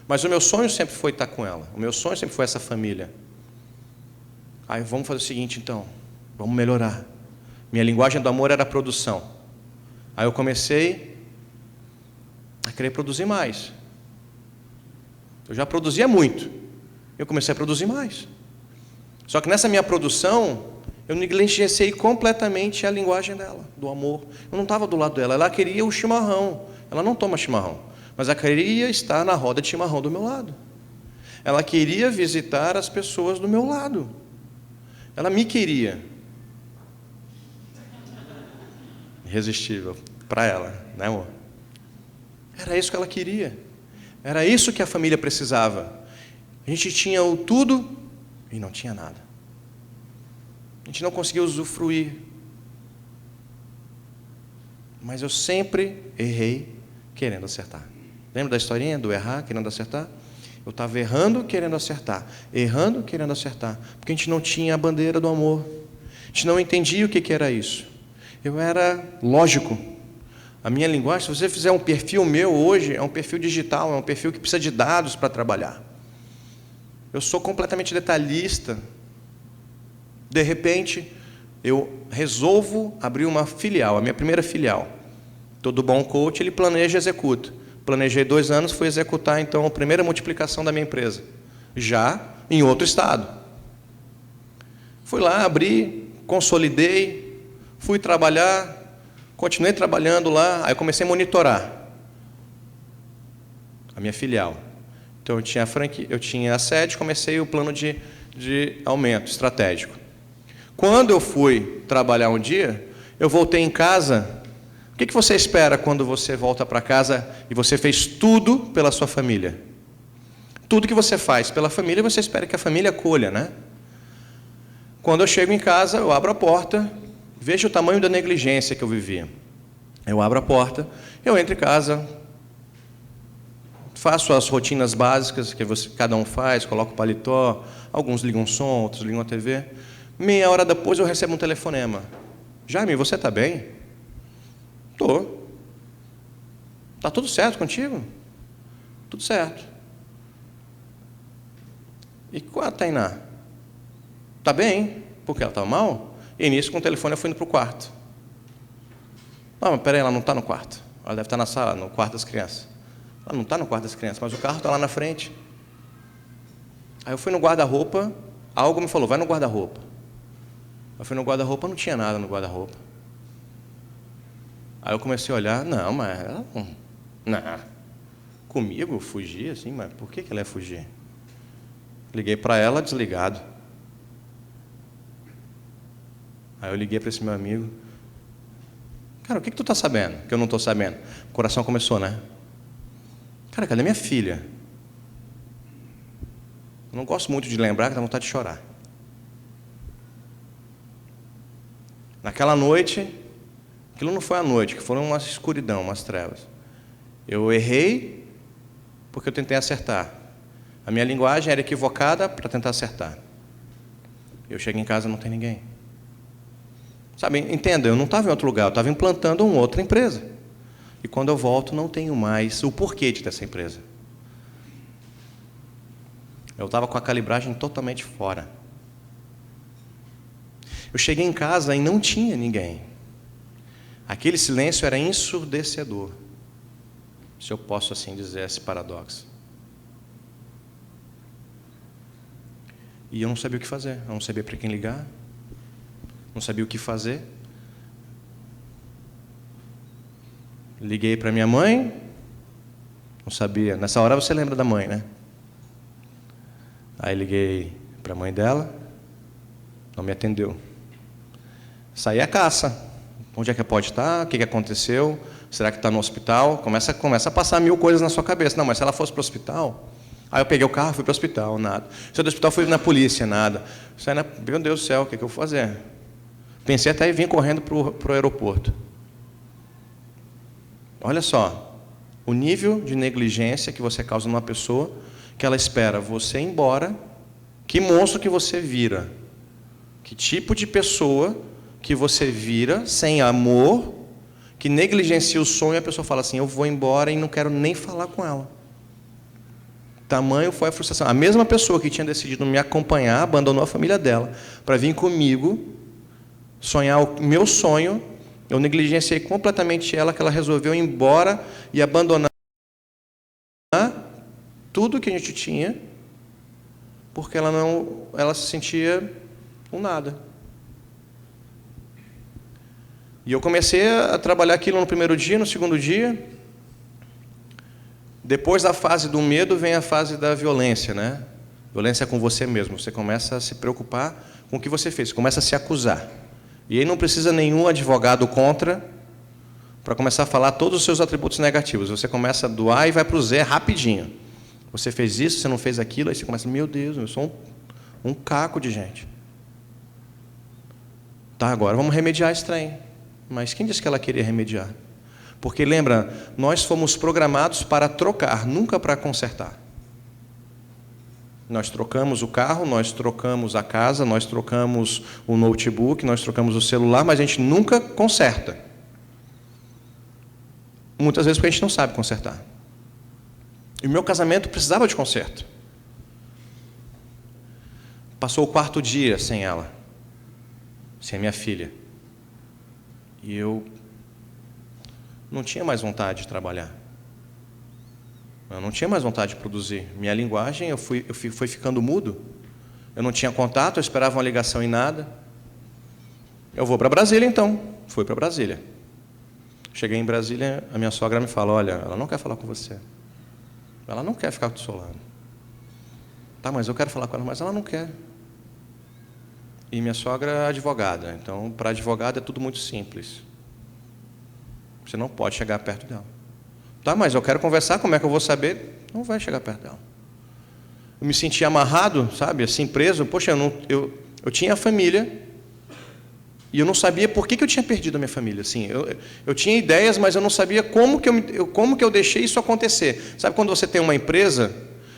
Mas o meu sonho sempre foi estar com ela, o meu sonho sempre foi essa família. Aí vamos fazer o seguinte então, vamos melhorar. Minha linguagem do amor era a produção. Aí eu comecei a querer produzir mais. Eu já produzia muito, eu comecei a produzir mais. Só que nessa minha produção, eu negligenciei completamente a linguagem dela, do amor. Eu não estava do lado dela. Ela queria o chimarrão. Ela não toma chimarrão. Mas ela queria estar na roda de chimarrão do meu lado. Ela queria visitar as pessoas do meu lado. Ela me queria. Irresistível para ela, né, amor? Era isso que ela queria. Era isso que a família precisava. A gente tinha o tudo e não tinha nada. A gente não conseguiu usufruir. Mas eu sempre errei querendo acertar. Lembra da historinha do errar querendo acertar? Eu estava errando querendo acertar. Errando querendo acertar. Porque a gente não tinha a bandeira do amor. A gente não entendia o que era isso. Eu era lógico. A minha linguagem, se você fizer um perfil meu hoje, é um perfil digital, é um perfil que precisa de dados para trabalhar. Eu sou completamente detalhista. De repente, eu resolvo abrir uma filial, a minha primeira filial. Todo bom coach, ele planeja e executa. Planejei 2 anos, fui executar, então, a primeira multiplicação da minha empresa. Já em outro estado. Fui lá, abri, consolidei, fui trabalhar, continuei trabalhando lá, aí comecei a monitorar a minha filial. Então, eu tinha a sede, comecei o plano de aumento estratégico. Quando eu fui trabalhar um dia, eu voltei em casa. O que você espera quando você volta para casa e você fez tudo pela sua família? Tudo que você faz pela família, você espera que a família acolha, né? Quando eu chego em casa, eu abro a porta, vejo o tamanho da negligência que eu vivia. Eu abro a porta, eu entro em casa, faço as rotinas básicas que cada um faz, coloco o paletó, alguns ligam o som, outros ligam a TV. Meia hora depois eu recebo um telefonema. Jaime, você está bem? Estou. Está tudo certo contigo? Tudo certo. E qual a Tainá? Tá bem? Porque ela estava mal? E nisso, com o telefone, eu fui indo para o quarto. Não, mas peraí, ela não está no quarto. Ela deve estar na sala, no quarto das crianças. Ela não está no quarto das crianças, mas o carro está lá na frente. Aí eu fui no guarda-roupa, algo me falou, vai no guarda-roupa. Eu fui no guarda-roupa, não tinha nada no guarda-roupa. Aí eu comecei a olhar, não, mas ela não. Comigo, fugir assim, mas por que ela ia fugir? Liguei para ela, desligado. Aí eu liguei para esse meu amigo. Cara, o que tu tá sabendo? Que eu não estou sabendo. O coração começou, né? Cara, cadê minha filha? Eu não gosto muito de lembrar, que dá vontade de chorar. Naquela noite, aquilo não foi a noite, que foram uma escuridão, umas trevas. Eu errei porque eu tentei acertar. A minha linguagem era equivocada para tentar acertar. Eu chego em casa e não tem ninguém. Sabe, entenda, eu não estava em outro lugar, eu estava implantando uma outra empresa. E quando eu volto, não tenho mais o porquê de ter essa empresa. Eu estava com a calibragem totalmente fora. Eu cheguei em casa e não tinha ninguém. Aquele silêncio era ensurdecedor, se eu posso assim dizer esse paradoxo. E eu não sabia o que fazer, eu não sabia para quem ligar, não sabia o que fazer. Liguei para minha mãe, não sabia. Nessa hora você lembra da mãe, né? Aí liguei para a mãe dela, não me atendeu. Saí à caça. Onde é que pode estar? O que aconteceu? Será que está no hospital? Começa a passar 1000 coisas na sua cabeça. Não, mas se ela fosse para o hospital... Aí eu peguei o carro, fui para o hospital, nada. Se eu do hospital, fui na polícia, nada. Meu Deus do céu, o que eu vou fazer? Pensei até em vir correndo para o aeroporto. Olha só, o nível de negligência que você causa numa pessoa, que ela espera você ir embora, que monstro que você vira, que tipo de pessoa que você vira, sem amor, que negligencia o sonho, e a pessoa fala assim, eu vou embora e não quero nem falar com ela. Tamanho foi a frustração. A mesma pessoa que tinha decidido me acompanhar, abandonou a família dela, para vir comigo, sonhar o meu sonho, eu negligenciei completamente ela, que ela resolveu ir embora e abandonar tudo que a gente tinha, porque ela se sentia um nada. E eu comecei a trabalhar aquilo no primeiro dia, no segundo dia. Depois da fase do medo vem a fase da violência, né? Violência com você mesmo. Você começa a se preocupar com o que você fez, você começa a se acusar. E aí não precisa nenhum advogado contra para começar a falar todos os seus atributos negativos. Você começa do A e vai para o Z rapidinho. Você fez isso, você não fez aquilo, aí você começa, meu Deus, eu sou um caco de gente. Tá, agora vamos remediar esse trem. Mas quem disse que ela queria remediar? Porque, lembra, nós fomos programados para trocar, nunca para consertar. Nós trocamos o carro, nós trocamos a casa, nós trocamos o notebook, nós trocamos o celular, mas a gente nunca conserta. Muitas vezes porque a gente não sabe consertar. E o meu casamento precisava de conserto. Passou o 4º dia sem ela, sem a minha filha. E eu não tinha mais vontade de trabalhar. Eu não tinha mais vontade de produzir. Minha linguagem, fui ficando mudo. Eu não tinha contato, eu esperava uma ligação e nada. Eu vou para Brasília, então. Fui para Brasília. Cheguei em Brasília, a minha sogra me fala, olha, ela não quer falar com você. Ela não quer ficar do seu lado. Tá, mas eu quero falar com ela, mas ela não quer. E minha sogra é advogada. Então, para advogada é tudo muito simples. Você não pode chegar perto dela. Tá, mas eu quero conversar, como é que eu vou saber? Não vai chegar perto dela. Eu me senti amarrado, sabe, assim, preso. Poxa, eu tinha a família e eu não sabia por que eu tinha perdido a minha família. Assim, eu tinha ideias, mas eu não sabia como que eu deixei isso acontecer. Sabe quando você tem uma empresa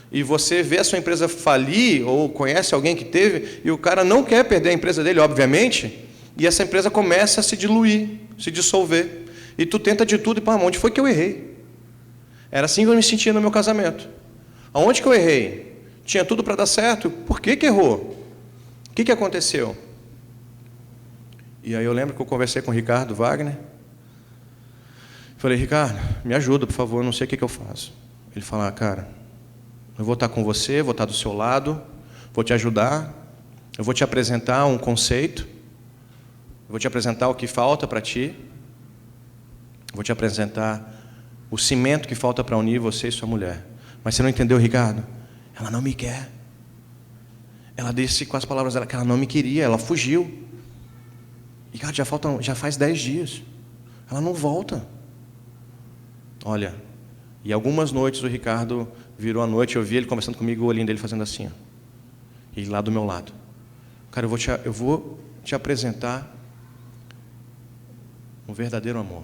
e você vê a sua empresa falir ou conhece alguém que teve e o cara não quer perder a empresa dele, obviamente, e essa empresa começa a se diluir, se dissolver. E tu tenta de tudo e pá, onde foi que eu errei? Era assim que eu me sentia no meu casamento. Aonde que eu errei? tinha tudo para dar certo, por que que errou? O que que aconteceu? E aí eu lembro que eu conversei com o Ricardo Wagner. Falei, Ricardo, me ajuda, por favor, eu não sei o que que eu faço. Ele falou, cara, eu vou estar com você, vou estar do seu lado, vou te ajudar, eu vou te apresentar um conceito, eu vou te apresentar o que falta para ti, vou te apresentar o cimento que falta para unir você e sua mulher. Mas você não entendeu, Ricardo? Ela não me quer. Ela disse com as palavras dela que ela não me queria, ela fugiu. Ricardo, já faz 10 dias. Ela não volta. Olha, e algumas noites o Ricardo virou a noite, eu vi ele conversando comigo, o olhinho dele fazendo assim, ó, e lá do meu lado. Cara, eu vou te apresentar um verdadeiro amor.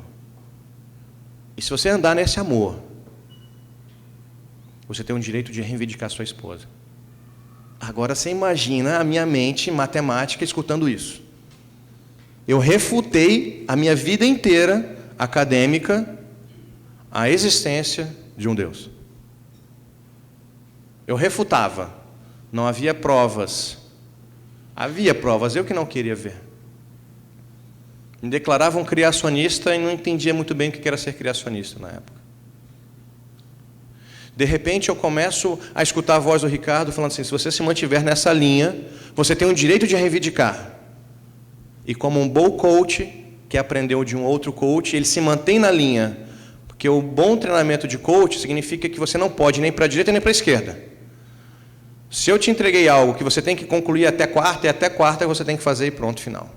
E se você andar nesse amor, você tem o direito de reivindicar sua esposa. Agora você imagina a minha mente matemática escutando isso. Eu refutei a minha vida inteira acadêmica a existência de um Deus. Eu refutava. Não havia provas. Havia provas, eu que não queria ver. Me declarava um criacionista e não entendia muito bem o que era ser criacionista na época. De repente eu começo a escutar a voz do Ricardo falando assim, se você se mantiver nessa linha, você tem o direito de reivindicar. E como um bom coach, que aprendeu de um outro coach, ele se mantém na linha. Porque o bom treinamento de coach significa que você não pode nem para a direita nem para a esquerda. Se eu te entreguei algo que você tem que concluir até quarta, e até quarta você tem que fazer e pronto, final.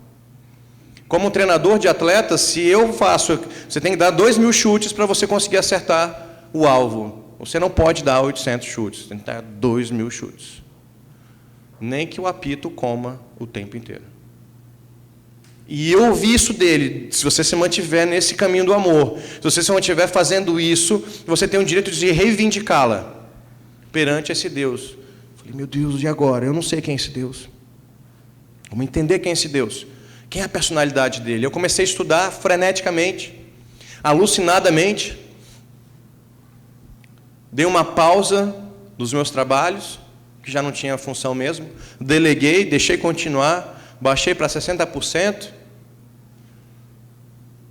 Como um treinador de atletas, se eu faço, você tem que dar 2.000 chutes para você conseguir acertar o alvo. Você não pode dar 800 chutes, tem que dar 2.000 chutes. Nem que o apito coma o tempo inteiro. E eu ouvi isso dele, se você se mantiver nesse caminho do amor, se você se mantiver fazendo isso, você tem o direito de reivindicá-la perante esse Deus. Eu falei, meu Deus, e agora? Eu não sei quem é esse Deus. Vamos entender quem é esse Deus. Quem é a personalidade dele? Eu comecei a estudar freneticamente, alucinadamente. Dei uma pausa dos meus trabalhos, que já não tinha função mesmo. Deleguei, deixei continuar, baixei para 60%.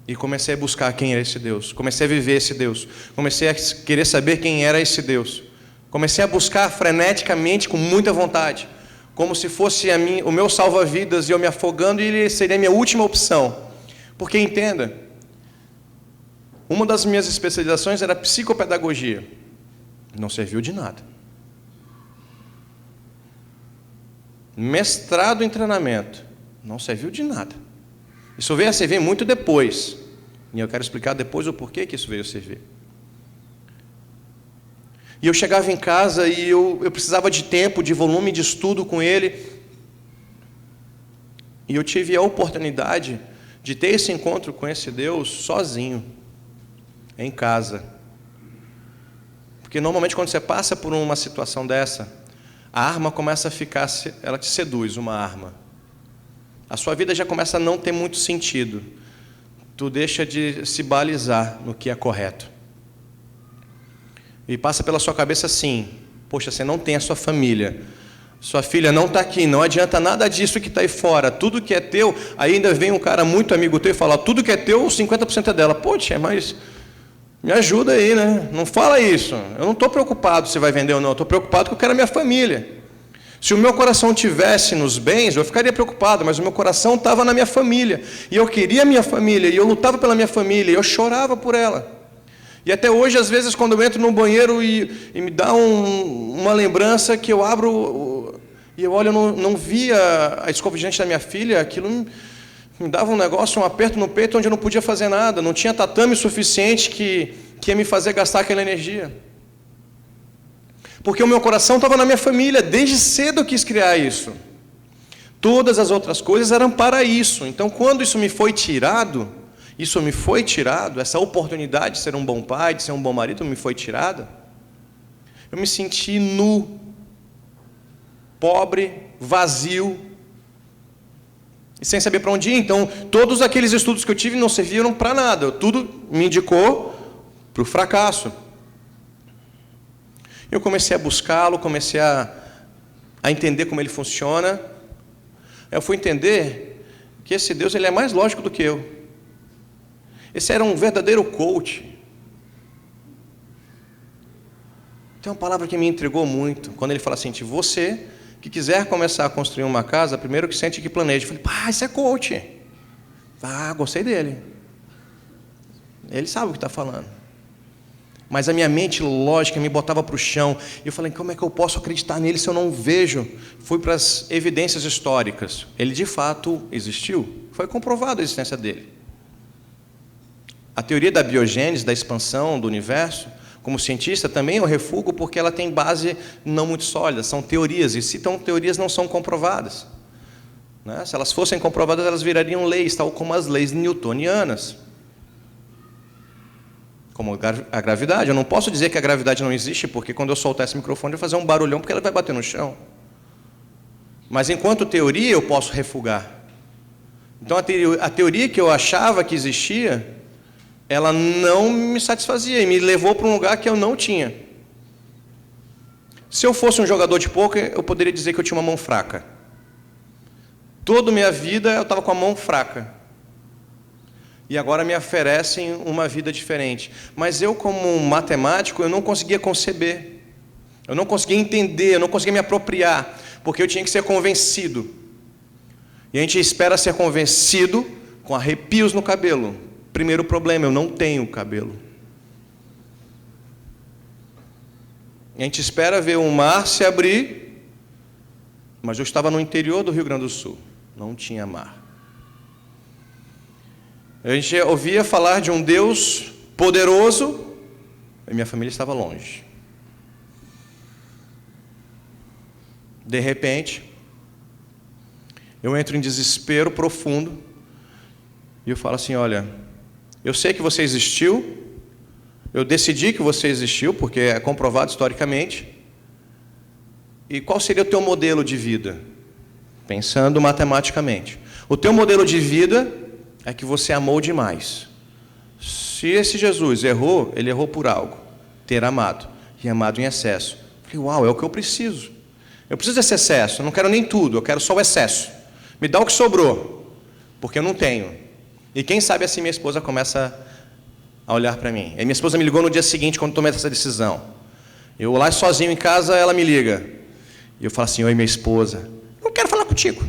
E comecei a buscar quem era esse Deus. Comecei a viver esse Deus. Comecei a querer saber quem era esse Deus. Comecei a buscar freneticamente, com muita vontade. Como se fosse o meu salva-vidas e eu me afogando e ele seria a minha última opção. Porque, entenda, uma das minhas especializações era psicopedagogia. Não serviu de nada. Mestrado em treinamento. Não serviu de nada. Isso veio a servir muito depois. E eu quero explicar depois o porquê que isso veio a servir. E eu chegava em casa e eu precisava de tempo, de volume de estudo com ele. E eu tive a oportunidade de ter esse encontro com esse Deus sozinho, em casa. Porque normalmente quando você passa por uma situação dessa, a arma começa a ficar, ela te seduz, uma arma. A sua vida já começa a não ter muito sentido. Tu deixa de se balizar no que é correto. E passa pela sua cabeça assim, poxa, você não tem a sua família. Sua filha não está aqui, não adianta nada disso que está aí fora. Tudo que é teu, aí ainda vem um cara muito amigo teu e fala, tudo que é teu, 50% é dela. Poxa, mas me ajuda aí, né? Não fala isso. Eu não estou preocupado se vai vender ou não, eu estou preocupado que eu quero a minha família. Se o meu coração tivesse nos bens, eu ficaria preocupado, mas o meu coração estava na minha família. E eu queria a minha família, e eu lutava pela minha família, e eu chorava por ela. E até hoje, às vezes, quando eu entro no banheiro e me dá uma lembrança que eu abro, e eu olho, eu não via a escova de dente da minha filha, aquilo me dava um negócio, um aperto no peito, onde eu não podia fazer nada, não tinha tatame suficiente que ia me fazer gastar aquela energia. Porque o meu coração estava na minha família, desde cedo eu quis criar isso. Todas as outras coisas eram para isso. Então, quando isso me foi tirado, essa oportunidade de ser um bom pai, de ser um bom marido, me foi tirada, eu me senti nu, pobre, vazio, e sem saber para onde ir. Então, todos aqueles estudos que eu tive não serviram para nada, tudo me indicou para o fracasso. Eu comecei a buscá-lo, comecei a a entender como ele funciona. Eu fui entender que esse Deus ele é mais lógico do que eu. Esse era um verdadeiro coach. Tem uma palavra que me intrigou muito, quando ele fala assim, você que quiser começar a construir uma casa, primeiro que sente e que planeje. Eu falei, isso é coach. Gostei dele. Ele sabe o que está falando. Mas a minha mente lógica me botava para o chão. E eu falei, como é que eu posso acreditar nele se eu não vejo? Fui para as evidências históricas. Ele de fato existiu. Foi comprovada a existência dele. A teoria da biogênese, da expansão do universo, como cientista, também eu refugo porque ela tem base não muito sólida. São teorias, e então teorias não são comprovadas. Né? Se elas fossem comprovadas, elas virariam leis, tal como as leis newtonianas. Como a gravidade. Eu não posso dizer que a gravidade não existe, porque quando eu soltar esse microfone, eu vou fazer um barulhão, porque ela vai bater no chão. Mas, enquanto teoria, eu posso refugar. Então, a teoria que eu achava que existia, ela não me satisfazia e me levou para um lugar que eu não tinha. Se eu fosse um jogador de pôquer, eu poderia dizer que eu tinha uma mão fraca. Toda a minha vida eu estava com a mão fraca. E agora me oferecem uma vida diferente. Mas eu, como matemático, eu não conseguia conceber. Eu não conseguia entender, eu não conseguia me apropriar, porque eu tinha que ser convencido. E a gente espera ser convencido com arrepios no cabelo. Primeiro problema, eu não tenho cabelo. A gente espera ver o mar se abrir, mas eu estava no interior do Rio Grande do Sul, não tinha mar. A gente ouvia falar de um Deus poderoso, e minha família estava longe. De repente, eu entro em desespero profundo, e eu falo assim, olha, eu sei que você existiu, eu decidi que você existiu, porque é comprovado historicamente, e qual seria o teu modelo de vida? Pensando matematicamente. O teu modelo de vida é que você amou demais. Se esse Jesus errou, ele errou por algo. Ter amado. E amado em excesso. Falei, uau, é o que eu preciso. Eu preciso desse excesso. Eu não quero nem tudo, eu quero só o excesso. Me dá o que sobrou. Porque eu não tenho. E quem sabe assim minha esposa começa a olhar para mim. E minha esposa me ligou no dia seguinte, quando tomei essa decisão. Eu lá sozinho em casa, ela me liga. E eu falo assim, oi minha esposa, não quero falar contigo.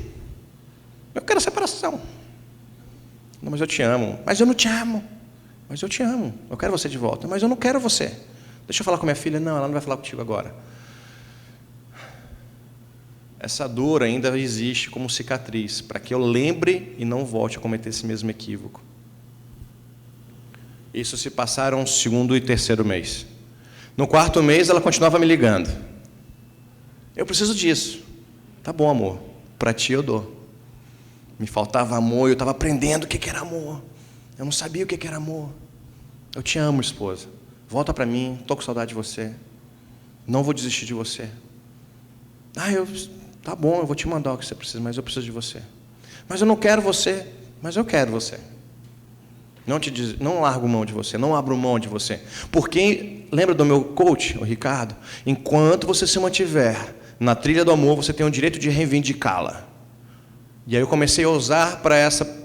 Eu quero separação. Não, mas eu te amo. Mas eu não te amo. Mas eu te amo. Eu quero você de volta. Mas eu não quero você. Deixa eu falar com minha filha. Não, ela não vai falar contigo agora. Essa dor ainda existe como cicatriz, para que eu lembre e não volte a cometer esse mesmo equívoco. Isso se passaram o 2º e 3º mês. No 4º mês, ela continuava me ligando. Eu preciso disso. Tá bom, amor. Para ti eu dou. Me faltava amor, eu estava aprendendo o que era amor. Eu não sabia o que era amor. Eu te amo, esposa. Volta para mim, estou com saudade de você. Não vou desistir de você. Tá bom, eu vou te mandar o que você precisa, mas eu preciso de você. Mas eu não quero você. Mas eu quero você. Não largo mão de você, não abro mão de você. Porque, lembra do meu coach, o Ricardo? Enquanto você se mantiver na trilha do amor, você tem o direito de reivindicá-la. E aí eu comecei a usar para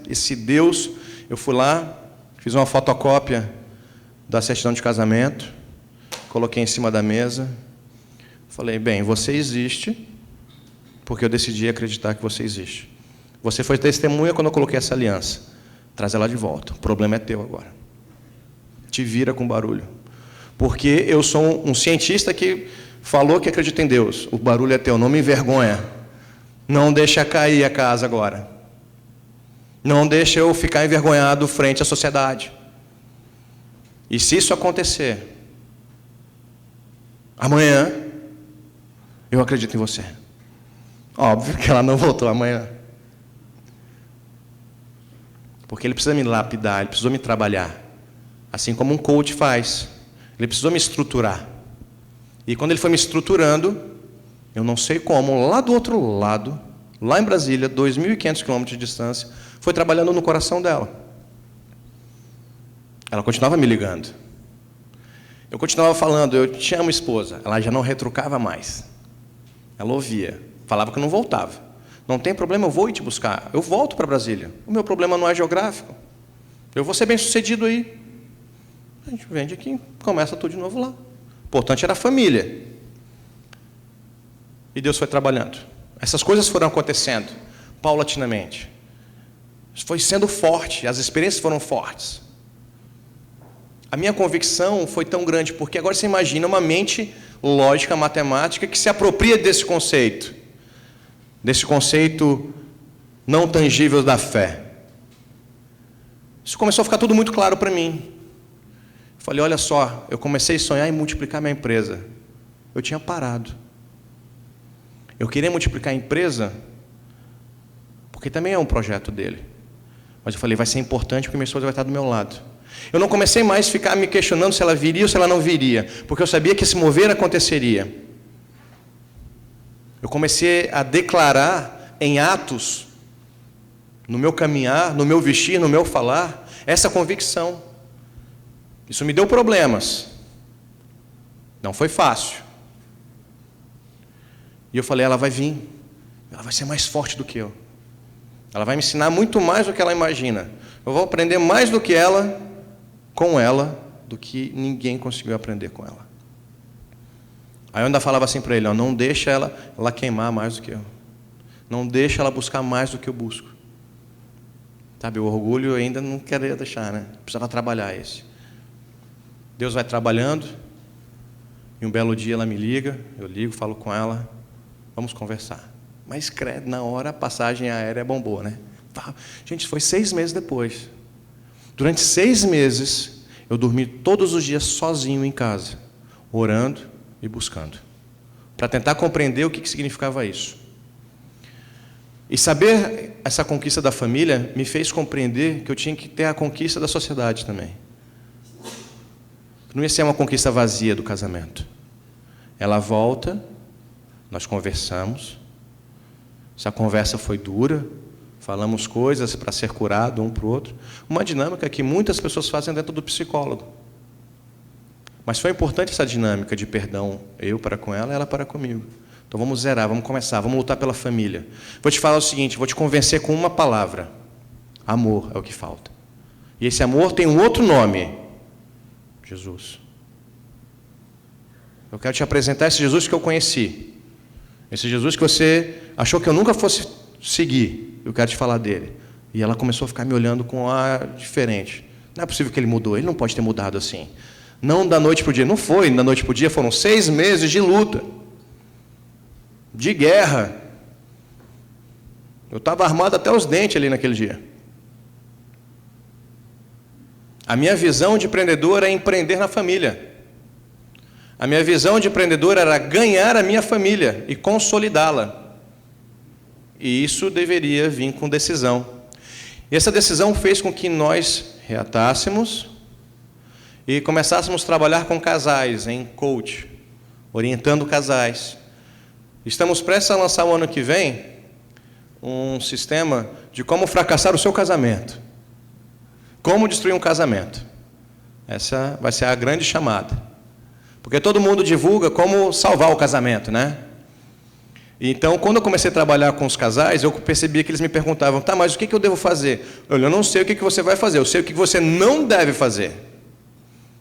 esse Deus. Eu fui lá, fiz uma fotocópia da certidão de casamento, coloquei em cima da mesa. Falei, bem, você existe, porque eu decidi acreditar que você existe. Você foi testemunha quando eu coloquei essa aliança. Traz ela de volta. O problema é teu agora. Te vira com barulho. Porque eu sou um cientista que falou que acredita em Deus. O barulho é teu, não me envergonha. Não deixa cair a casa agora. Não deixa eu ficar envergonhado frente à sociedade. E se isso acontecer, amanhã, eu acredito em você. Óbvio que ela não voltou amanhã. Porque ele precisa me lapidar, ele precisou me trabalhar. Assim como um coach faz. Ele precisou me estruturar. E quando ele foi me estruturando, eu não sei como, lá do outro lado, lá em Brasília, 2.500 quilômetros de distância, foi trabalhando no coração dela. Ela continuava me ligando. Eu continuava falando, eu te amo, esposa. Ela já não retrucava mais. Ela ouvia. Falava que não voltava. Não tem problema, eu vou ir te buscar. Eu volto para Brasília. O meu problema não é geográfico. Eu vou ser bem sucedido aí. A gente vende aqui, começa tudo de novo lá. O importante era a família. E Deus foi trabalhando. Essas coisas foram acontecendo paulatinamente. Foi sendo forte, as experiências foram fortes. A minha convicção foi tão grande, porque agora você imagina uma mente lógica, matemática, que se apropria desse conceito não tangível da fé. Isso começou a ficar tudo muito claro para mim. Falei, olha só, eu comecei a sonhar em multiplicar minha empresa. Eu tinha parado. Eu queria multiplicar a empresa, porque também é um projeto dele. Mas eu falei, vai ser importante porque minha esposa vai estar do meu lado. Eu não comecei mais a ficar me questionando se ela viria ou se ela não viria, porque eu sabia que esse mover aconteceria. Eu comecei a declarar em atos, no meu caminhar, no meu vestir, no meu falar, essa convicção. Isso me deu problemas. Não foi fácil. E eu falei, ela vai vir. Ela vai ser mais forte do que eu. Ela vai me ensinar muito mais do que ela imagina. Eu vou aprender mais do que ela, com ela, do que ninguém conseguiu aprender com ela. Aí eu ainda falava assim para ele, ó, não deixa ela queimar mais do que eu. Não deixa ela buscar mais do que eu busco. Sabe, o orgulho eu ainda não queria deixar, né? Precisava trabalhar esse. Deus vai trabalhando, e um belo dia ela me liga, eu ligo, falo com ela, vamos conversar. Mas credo, na hora a passagem aérea bombou, né? Gente, foi 6 meses depois. Durante 6 meses, eu dormi todos os dias sozinho em casa, orando e buscando, para tentar compreender o que significava isso. E saber essa conquista da família me fez compreender que eu tinha que ter a conquista da sociedade também. Não ia ser uma conquista vazia do casamento. Ela volta, nós conversamos. Essa conversa foi dura, falamos coisas para ser curado um para o outro. Uma dinâmica que muitas pessoas fazem dentro do psicólogo. Mas foi importante essa dinâmica de perdão, eu para com ela, ela para comigo. Então vamos zerar, vamos começar, vamos lutar pela família. Vou te falar o seguinte, vou te convencer com uma palavra. Amor é o que falta. E esse amor tem um outro nome. Jesus. Eu quero te apresentar esse Jesus que eu conheci. Esse Jesus que você achou que eu nunca fosse seguir. Eu quero te falar dele. E ela começou a ficar me olhando com um ar diferente. Não é possível que ele mudou, ele não pode ter mudado assim. Não da noite para o dia, não foi da noite para o dia, foram 6 meses de luta, de guerra. Eu estava armado até os dentes ali naquele dia. A minha visão de empreendedor é empreender na família. A minha visão de empreendedor era ganhar a minha família e consolidá-la. E isso deveria vir com decisão. E essa decisão fez com que nós reatássemos e começássemos a trabalhar com casais, em coach, orientando casais. Estamos prestes a lançar o ano que vem um sistema de como fracassar o seu casamento. Como destruir um casamento. Essa vai ser a grande chamada. Porque todo mundo divulga como salvar o casamento, né? Então, quando eu comecei a trabalhar com os casais, eu percebia que eles me perguntavam, tá, mas o que eu devo fazer? Eu não sei o que você vai fazer, eu sei o que você não deve fazer.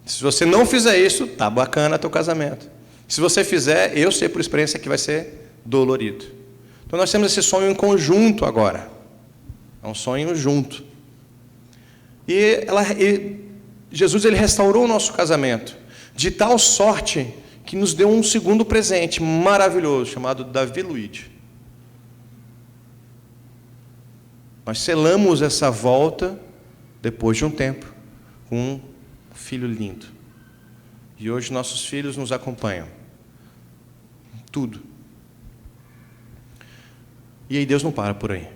Se você não fizer isso, tá bacana teu casamento. Se você fizer, eu sei por experiência que vai ser dolorido. Então, nós temos esse sonho em conjunto agora. É um sonho junto. E Jesus ele restaurou o nosso casamento, de tal sorte que nos deu um segundo presente maravilhoso, chamado Davi Luiz. Nós selamos essa volta, depois de um tempo, com um filho lindo. E hoje nossos filhos nos acompanham. Tudo. E aí Deus não para por aí.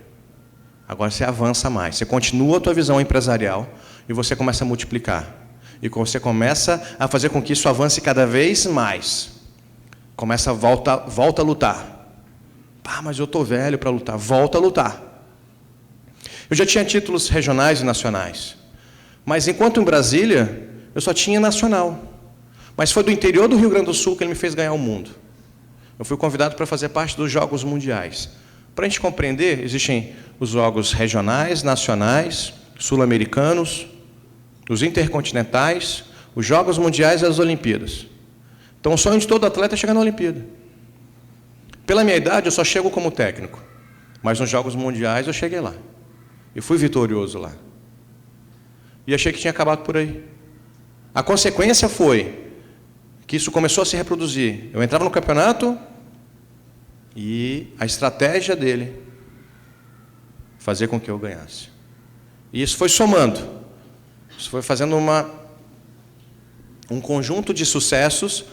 Agora você avança mais. Você continua a tua visão empresarial e você começa a multiplicar. E você começa a fazer com que isso avance cada vez mais. Volta a lutar. Mas eu estou velho para lutar. Volta a lutar. Eu já tinha títulos regionais e nacionais. Mas enquanto em Brasília, eu só tinha nacional. Mas foi do interior do Rio Grande do Sul que ele me fez ganhar o mundo. eu fui convidado para fazer parte dos Jogos Mundiais. Para a gente compreender, existem os jogos regionais, nacionais, sul-americanos, os intercontinentais, os Jogos Mundiais e as Olimpíadas. Então, o sonho de todo atleta é chegar na Olimpíada. Pela minha idade, eu só chego como técnico. Mas nos Jogos Mundiais, eu cheguei lá. Eu fui vitorioso lá. E achei que tinha acabado por aí. A consequência foi que isso começou a se reproduzir. Eu entrava no campeonato e a estratégia dele fazia com que eu ganhasse. E isso foi somando. Isso foi fazendo um conjunto de sucessos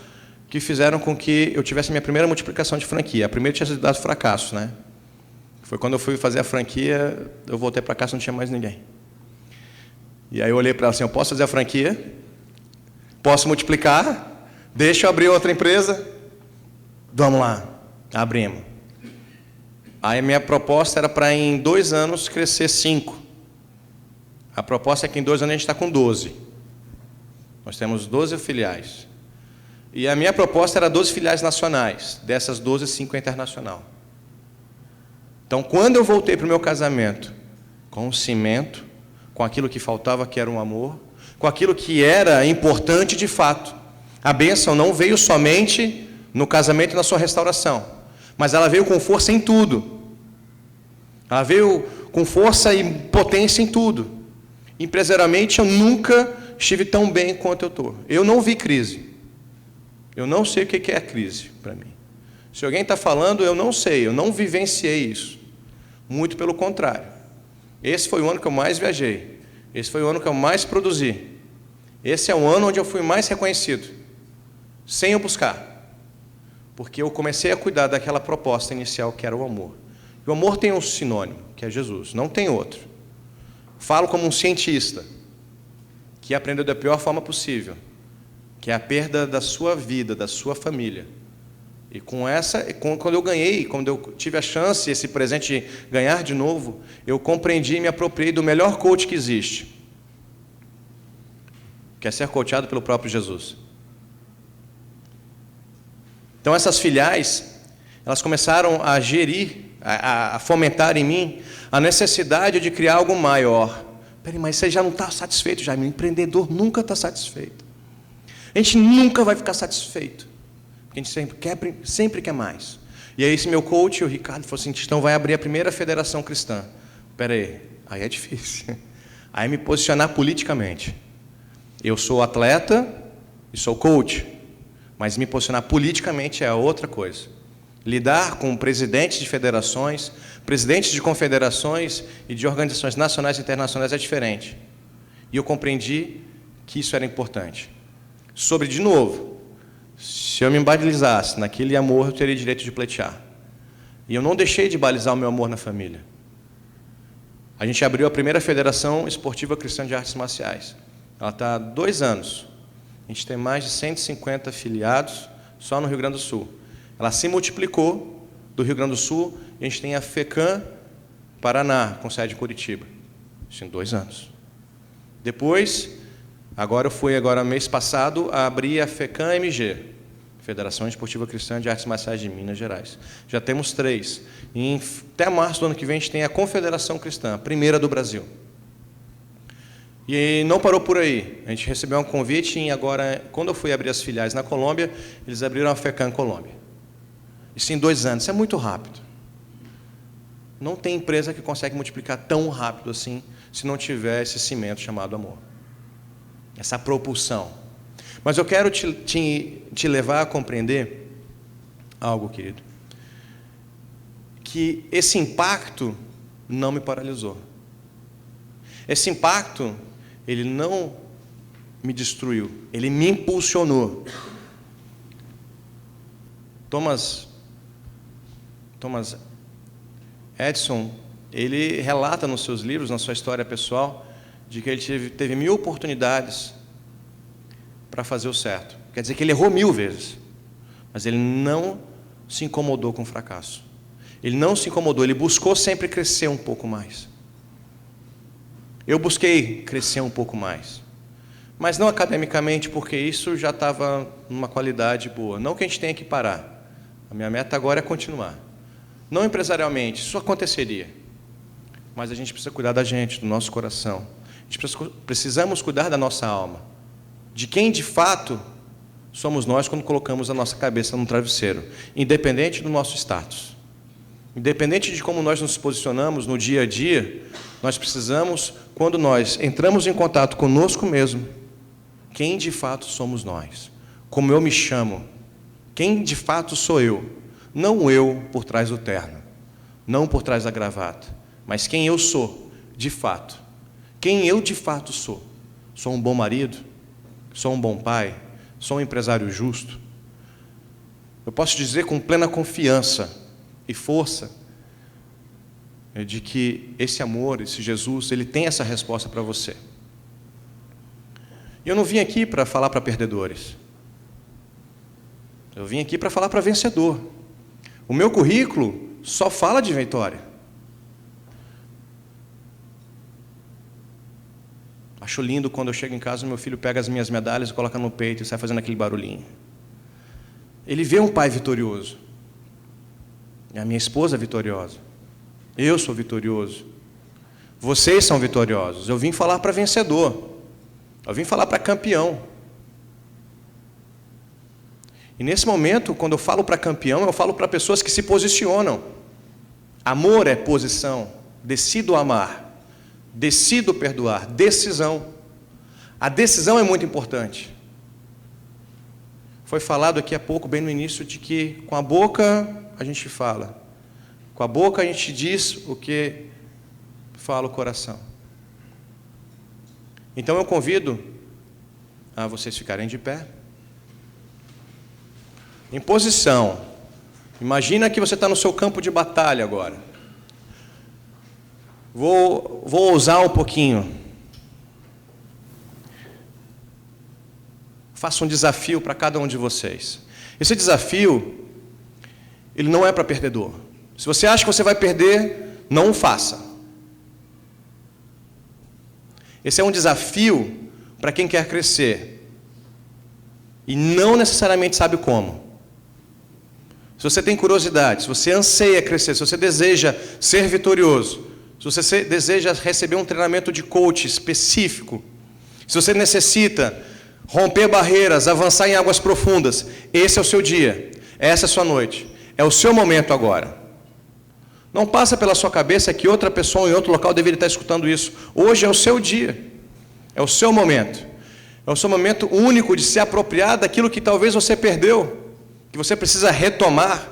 que fizeram com que eu tivesse a minha primeira multiplicação de franquia. A primeira tinha sido dado fracasso, né? Foi quando eu fui fazer a franquia, eu voltei para casa e não tinha mais ninguém. E aí eu olhei para ela assim, eu posso fazer a franquia? Posso multiplicar? Deixa eu abrir outra empresa? Vamos lá, abrimos. Aí a minha proposta era para em 2 anos crescer 5. A proposta é que em 2 anos a gente está com 12. Nós temos 12 filiais. E a minha proposta era 12 filiais nacionais. Dessas 12, 5 é internacional. Então, quando eu voltei para o meu casamento, com o cimento, com aquilo que faltava, que era um amor, com aquilo que era importante de fato, a bênção não veio somente no casamento e na sua restauração, mas ela veio com força em tudo. Ela veio com força e potência em tudo. Empresarialmente, eu nunca estive tão bem quanto eu estou. Eu não vi crise. Eu não sei o que é crise para mim. Se alguém está falando, eu não sei, eu não vivenciei isso. Muito pelo contrário. Esse foi o ano que eu mais viajei. Esse foi o ano que eu mais produzi. Esse é o ano onde eu fui mais reconhecido. Sem eu buscar. Porque eu comecei a cuidar daquela proposta inicial que era o amor. E o amor tem um sinônimo, que é Jesus. Não tem outro. Falo como um cientista, que aprendeu da pior forma possível, que é a perda da sua vida, da sua família. E quando eu ganhei, quando eu tive a chance, esse presente de ganhar de novo, eu compreendi e me apropriei do melhor coach que existe, que é ser coachado pelo próprio Jesus. Então essas filiais, elas começaram a gerir, a fomentar em mim a necessidade de criar algo maior. Peraí, mas você já não está satisfeito, já? O empreendedor nunca está satisfeito. A gente nunca vai ficar satisfeito. Porque a gente sempre quer mais. E aí esse meu coach, o Ricardo, falou assim, então vai abrir a primeira federação cristã. Peraí, aí é difícil. Aí me posicionar politicamente. Eu sou atleta e sou coach. Mas me posicionar politicamente é outra coisa. Lidar com presidentes de federações, presidentes de confederações e de organizações nacionais e internacionais é diferente. E eu compreendi que isso era importante. Sobre, de novo, se eu me balizasse naquele amor, eu teria direito de pleitear. E eu não deixei de balizar o meu amor na família. A gente abriu a primeira Federação Esportiva Cristã de Artes Marciais. Ela está há 2 anos. A gente tem mais de 150 filiados só no Rio Grande do Sul. Ela se multiplicou do Rio Grande do Sul e a gente tem a FECAM Paraná, com sede em Curitiba. Isso em 2 anos. Depois, eu fui mês passado, a abrir a FECAM MG, Federação Esportiva Cristã de Artes Marciais de Minas Gerais. Já temos 3. E até março do ano que vem a gente tem a Confederação Cristã, a primeira do Brasil. E não parou por aí. A gente recebeu um convite e agora, quando eu fui abrir as filiais na Colômbia, eles abriram a FECAM Colômbia. Isso em 2 anos. Isso é muito rápido. Não tem empresa que consegue multiplicar tão rápido assim, se não tiver esse cimento chamado amor. Essa propulsão. Mas eu quero te levar a compreender algo, querido. Que esse impacto não me paralisou. Esse impacto, ele não me destruiu, ele me impulsionou. Thomas Edison, ele relata nos seus livros, na sua história pessoal, de que ele teve 1000 oportunidades para fazer o certo. Quer dizer que ele errou 1000 vezes, mas ele não se incomodou com o fracasso. Ele não se incomodou, ele buscou sempre crescer um pouco mais. Eu busquei crescer um pouco mais, mas não academicamente, porque isso já estava numa qualidade boa. Não que a gente tenha que parar, A minha meta agora é continuar. Não empresarialmente, isso aconteceria. Mas a gente precisa cuidar da gente, do nosso coração. Precisamos cuidar da nossa alma. De quem, de fato, somos nós quando colocamos a nossa cabeça no travesseiro. Independente do nosso status. Independente de como nós nos posicionamos no dia a dia, nós precisamos, quando nós entramos em contato conosco mesmo, quem de fato somos nós. Como eu me chamo. Quem de fato sou eu. Não eu por trás do terno. Não por trás da gravata. Mas quem eu sou, de fato. Quem eu de fato sou. Sou um bom marido? Sou um bom pai? Sou um empresário justo? Eu posso dizer com plena confiança e força de que esse amor, esse Jesus, ele tem essa resposta para você. E eu não vim aqui para falar para perdedores. Eu vim aqui para falar para vencedor. O meu currículo só fala de vitória. Acho lindo quando eu chego em casa, meu filho pega as minhas medalhas e coloca no peito e sai fazendo aquele barulhinho. Ele vê um pai vitorioso. A minha esposa é vitoriosa. Eu sou vitorioso. Vocês são vitoriosos. Eu vim falar para vencedor. Eu vim falar para campeão. E nesse momento, quando eu falo para campeão, eu falo para pessoas que se posicionam. Amor é posição. Decido amar. Decido perdoar. Decisão. A decisão é muito importante. Foi falado aqui há pouco, bem no início, de que com a boca a gente fala. Com a boca a gente diz o que fala o coração. Então eu convido a vocês ficarem de pé. Em posição. Imagina que você está no seu campo de batalha agora. Vou ousar um pouquinho. Faço um desafio para cada um de vocês. Esse desafio, ele não é para perdedor. Se você acha que você vai perder, não o faça. Esse é um desafio para quem quer crescer. E não necessariamente sabe como. Se você tem curiosidade, se você anseia crescer, se você deseja ser vitorioso, se você deseja receber um treinamento de coach específico, se você necessita romper barreiras, avançar em águas profundas, esse é o seu dia, essa é a sua noite, é o seu momento agora. Não passa pela sua cabeça que outra pessoa em outro local deveria estar escutando isso. Hoje é o seu dia, é o seu momento. É o seu momento único de se apropriar daquilo que talvez você perdeu, que você precisa retomar.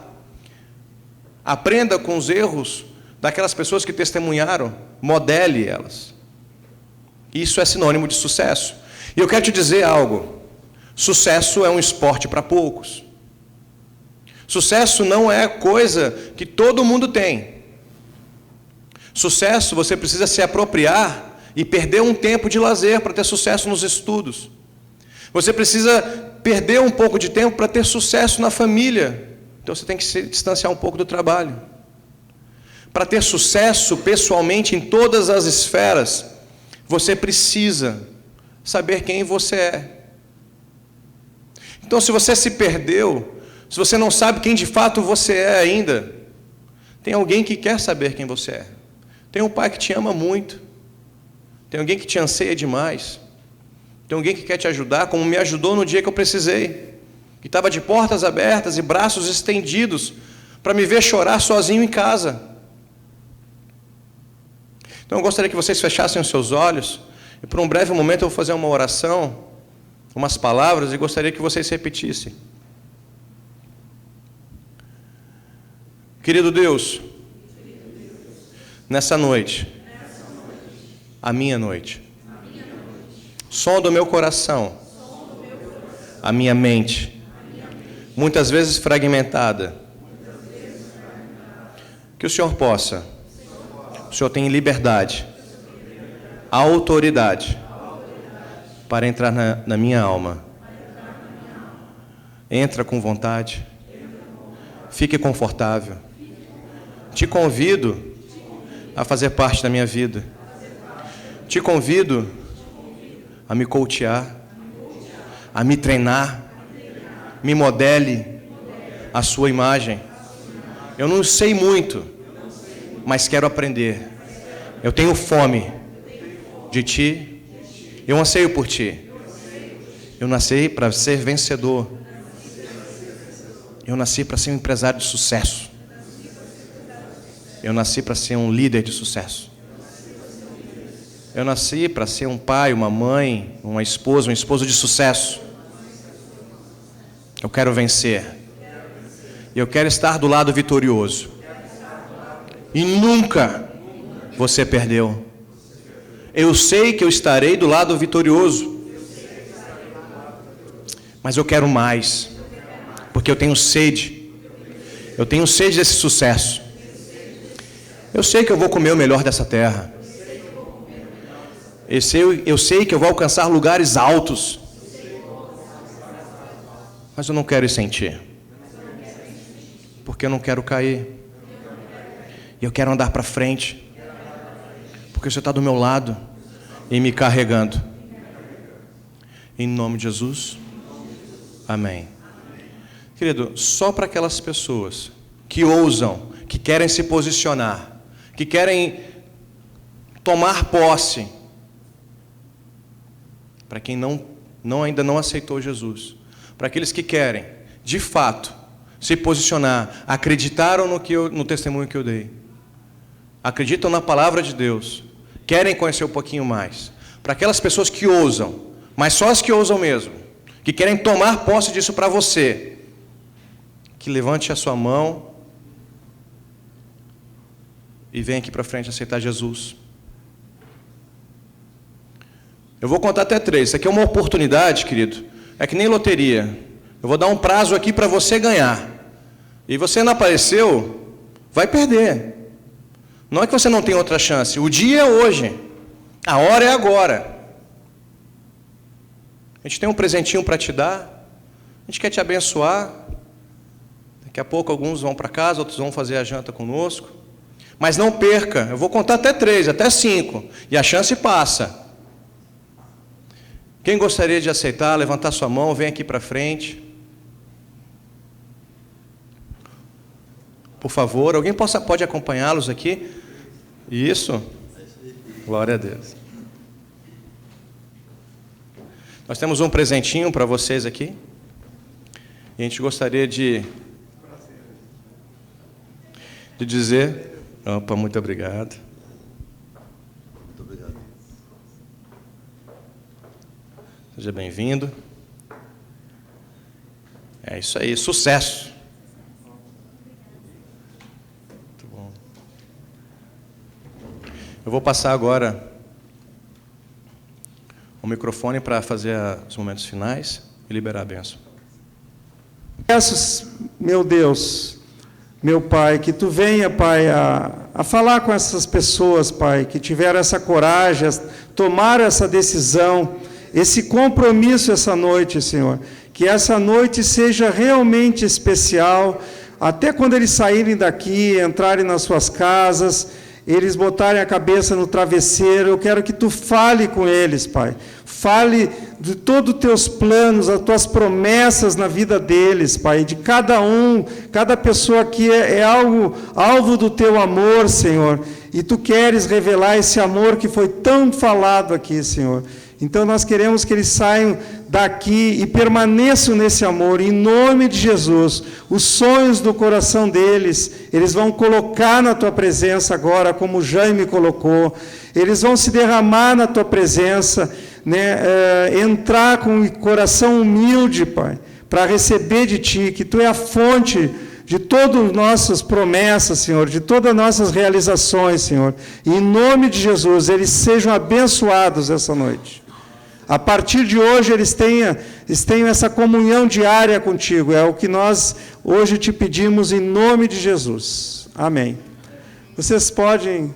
Aprenda com os erros daquelas pessoas que testemunharam, modele elas. Isso é sinônimo de sucesso. E eu quero te dizer algo. Sucesso é um esporte para poucos. Sucesso não é coisa que todo mundo tem. Sucesso você precisa se apropriar e perder um tempo de lazer para ter sucesso nos estudos. Você precisa perder um pouco de tempo para ter sucesso na família. Então você tem que se distanciar um pouco do trabalho. Para ter sucesso pessoalmente em todas as esferas, você precisa saber quem você é. Então, se você se perdeu, se você não sabe quem de fato você é ainda, tem alguém que quer saber quem você é. Tem um pai que te ama muito. Tem alguém que te anseia demais. Tem alguém que quer te ajudar, como me ajudou no dia que eu precisei. Que estava de portas abertas e braços estendidos para me ver chorar sozinho em casa. Então eu gostaria que vocês fechassem os seus olhos. E por um breve momento eu vou fazer uma oração, umas palavras, e gostaria que vocês repetissem. Querido Deus, nessa noite, a minha noite, som do meu coração, a minha mente, muitas vezes fragmentada, que o Senhor possa, o Senhor tem liberdade, a autoridade para entrar na minha alma. Entra com vontade, fique confortável. Te convido a fazer parte da minha vida. Te convido a me coachear, a me treinar, me modele, a sua imagem. Eu não sei muito, mas quero aprender. Eu tenho fome de Ti. Eu anseio por Ti. Eu nasci para ser vencedor. Eu nasci para ser um empresário de sucesso. Eu nasci para ser um líder de sucesso. Eu nasci para ser um pai, uma mãe, um esposo de sucesso. Eu quero vencer. Eu quero estar do lado vitorioso. E nunca você perdeu. Eu sei que eu estarei do lado vitorioso. Mas eu quero mais. Porque eu tenho sede. Eu tenho sede desse sucesso. Eu sei que eu vou comer o melhor dessa terra. Eu sei que eu vou alcançar lugares altos. Mas eu não quero ir sem Ti. Porque eu não quero cair. E eu quero andar para frente. Porque o Senhor está do meu lado e me carregando. Em nome de Jesus. Amém. Querido, só para aquelas pessoas que ousam, que querem se posicionar, que querem tomar posse, para quem ainda não aceitou Jesus, para aqueles que querem, de fato, se posicionar, acreditaram no testemunho que eu dei, acreditam na palavra de Deus, querem conhecer um pouquinho mais, para aquelas pessoas que ousam, mas só as que ousam mesmo, que querem tomar posse disso para você, que levante a sua mão e venha aqui para frente aceitar Jesus. Eu vou contar até 3. Isso aqui é uma oportunidade, querido. É que nem loteria. Eu vou dar um prazo aqui para você ganhar. E você não apareceu, vai perder. Não é que você não tem outra chance. O dia é hoje. A hora é agora. A gente tem um presentinho para te dar. A gente quer te abençoar. Daqui a pouco alguns vão para casa, outros vão fazer a janta conosco. Mas não perca. Eu vou contar até 3, até 5. E a chance passa. Quem gostaria de aceitar, levantar sua mão, vem aqui para frente. Por favor, alguém pode acompanhá-los aqui? Isso. Glória a Deus. Nós temos um presentinho para vocês aqui. E a gente gostaria de dizer... Opa, muito obrigado. Seja bem-vindo. É isso aí, sucesso. Muito bom. Eu vou passar agora o microfone para fazer os momentos finais e liberar a bênção. Peço, meu Deus, meu Pai, que Tu venha, Pai, a falar com essas pessoas, Pai, que tiveram essa coragem, tomaram essa decisão, esse compromisso essa noite, Senhor. Que essa noite seja realmente especial, até quando eles saírem daqui, entrarem nas suas casas, eles botarem a cabeça no travesseiro. Eu quero que Tu fale com eles, Pai. Fale de todos os Teus planos, as Tuas promessas na vida deles, Pai. De cada pessoa aqui é alvo do Teu amor, Senhor. E Tu queres revelar esse amor que foi tão falado aqui, Senhor. Então nós queremos que eles saiam daqui e permaneçam nesse amor, em nome de Jesus. Os sonhos do coração deles, eles vão colocar na Tua presença agora, como o Jaime colocou. Eles vão se derramar na Tua presença, né? Entrar com o coração humilde, Pai, para receber de Ti, que Tu é a fonte de todas as nossas promessas, Senhor, de todas as nossas realizações, Senhor. E em nome de Jesus, eles sejam abençoados essa noite. A partir de hoje, eles tenham essa comunhão diária contigo. É o que nós hoje te pedimos em nome de Jesus. Amém. Vocês podem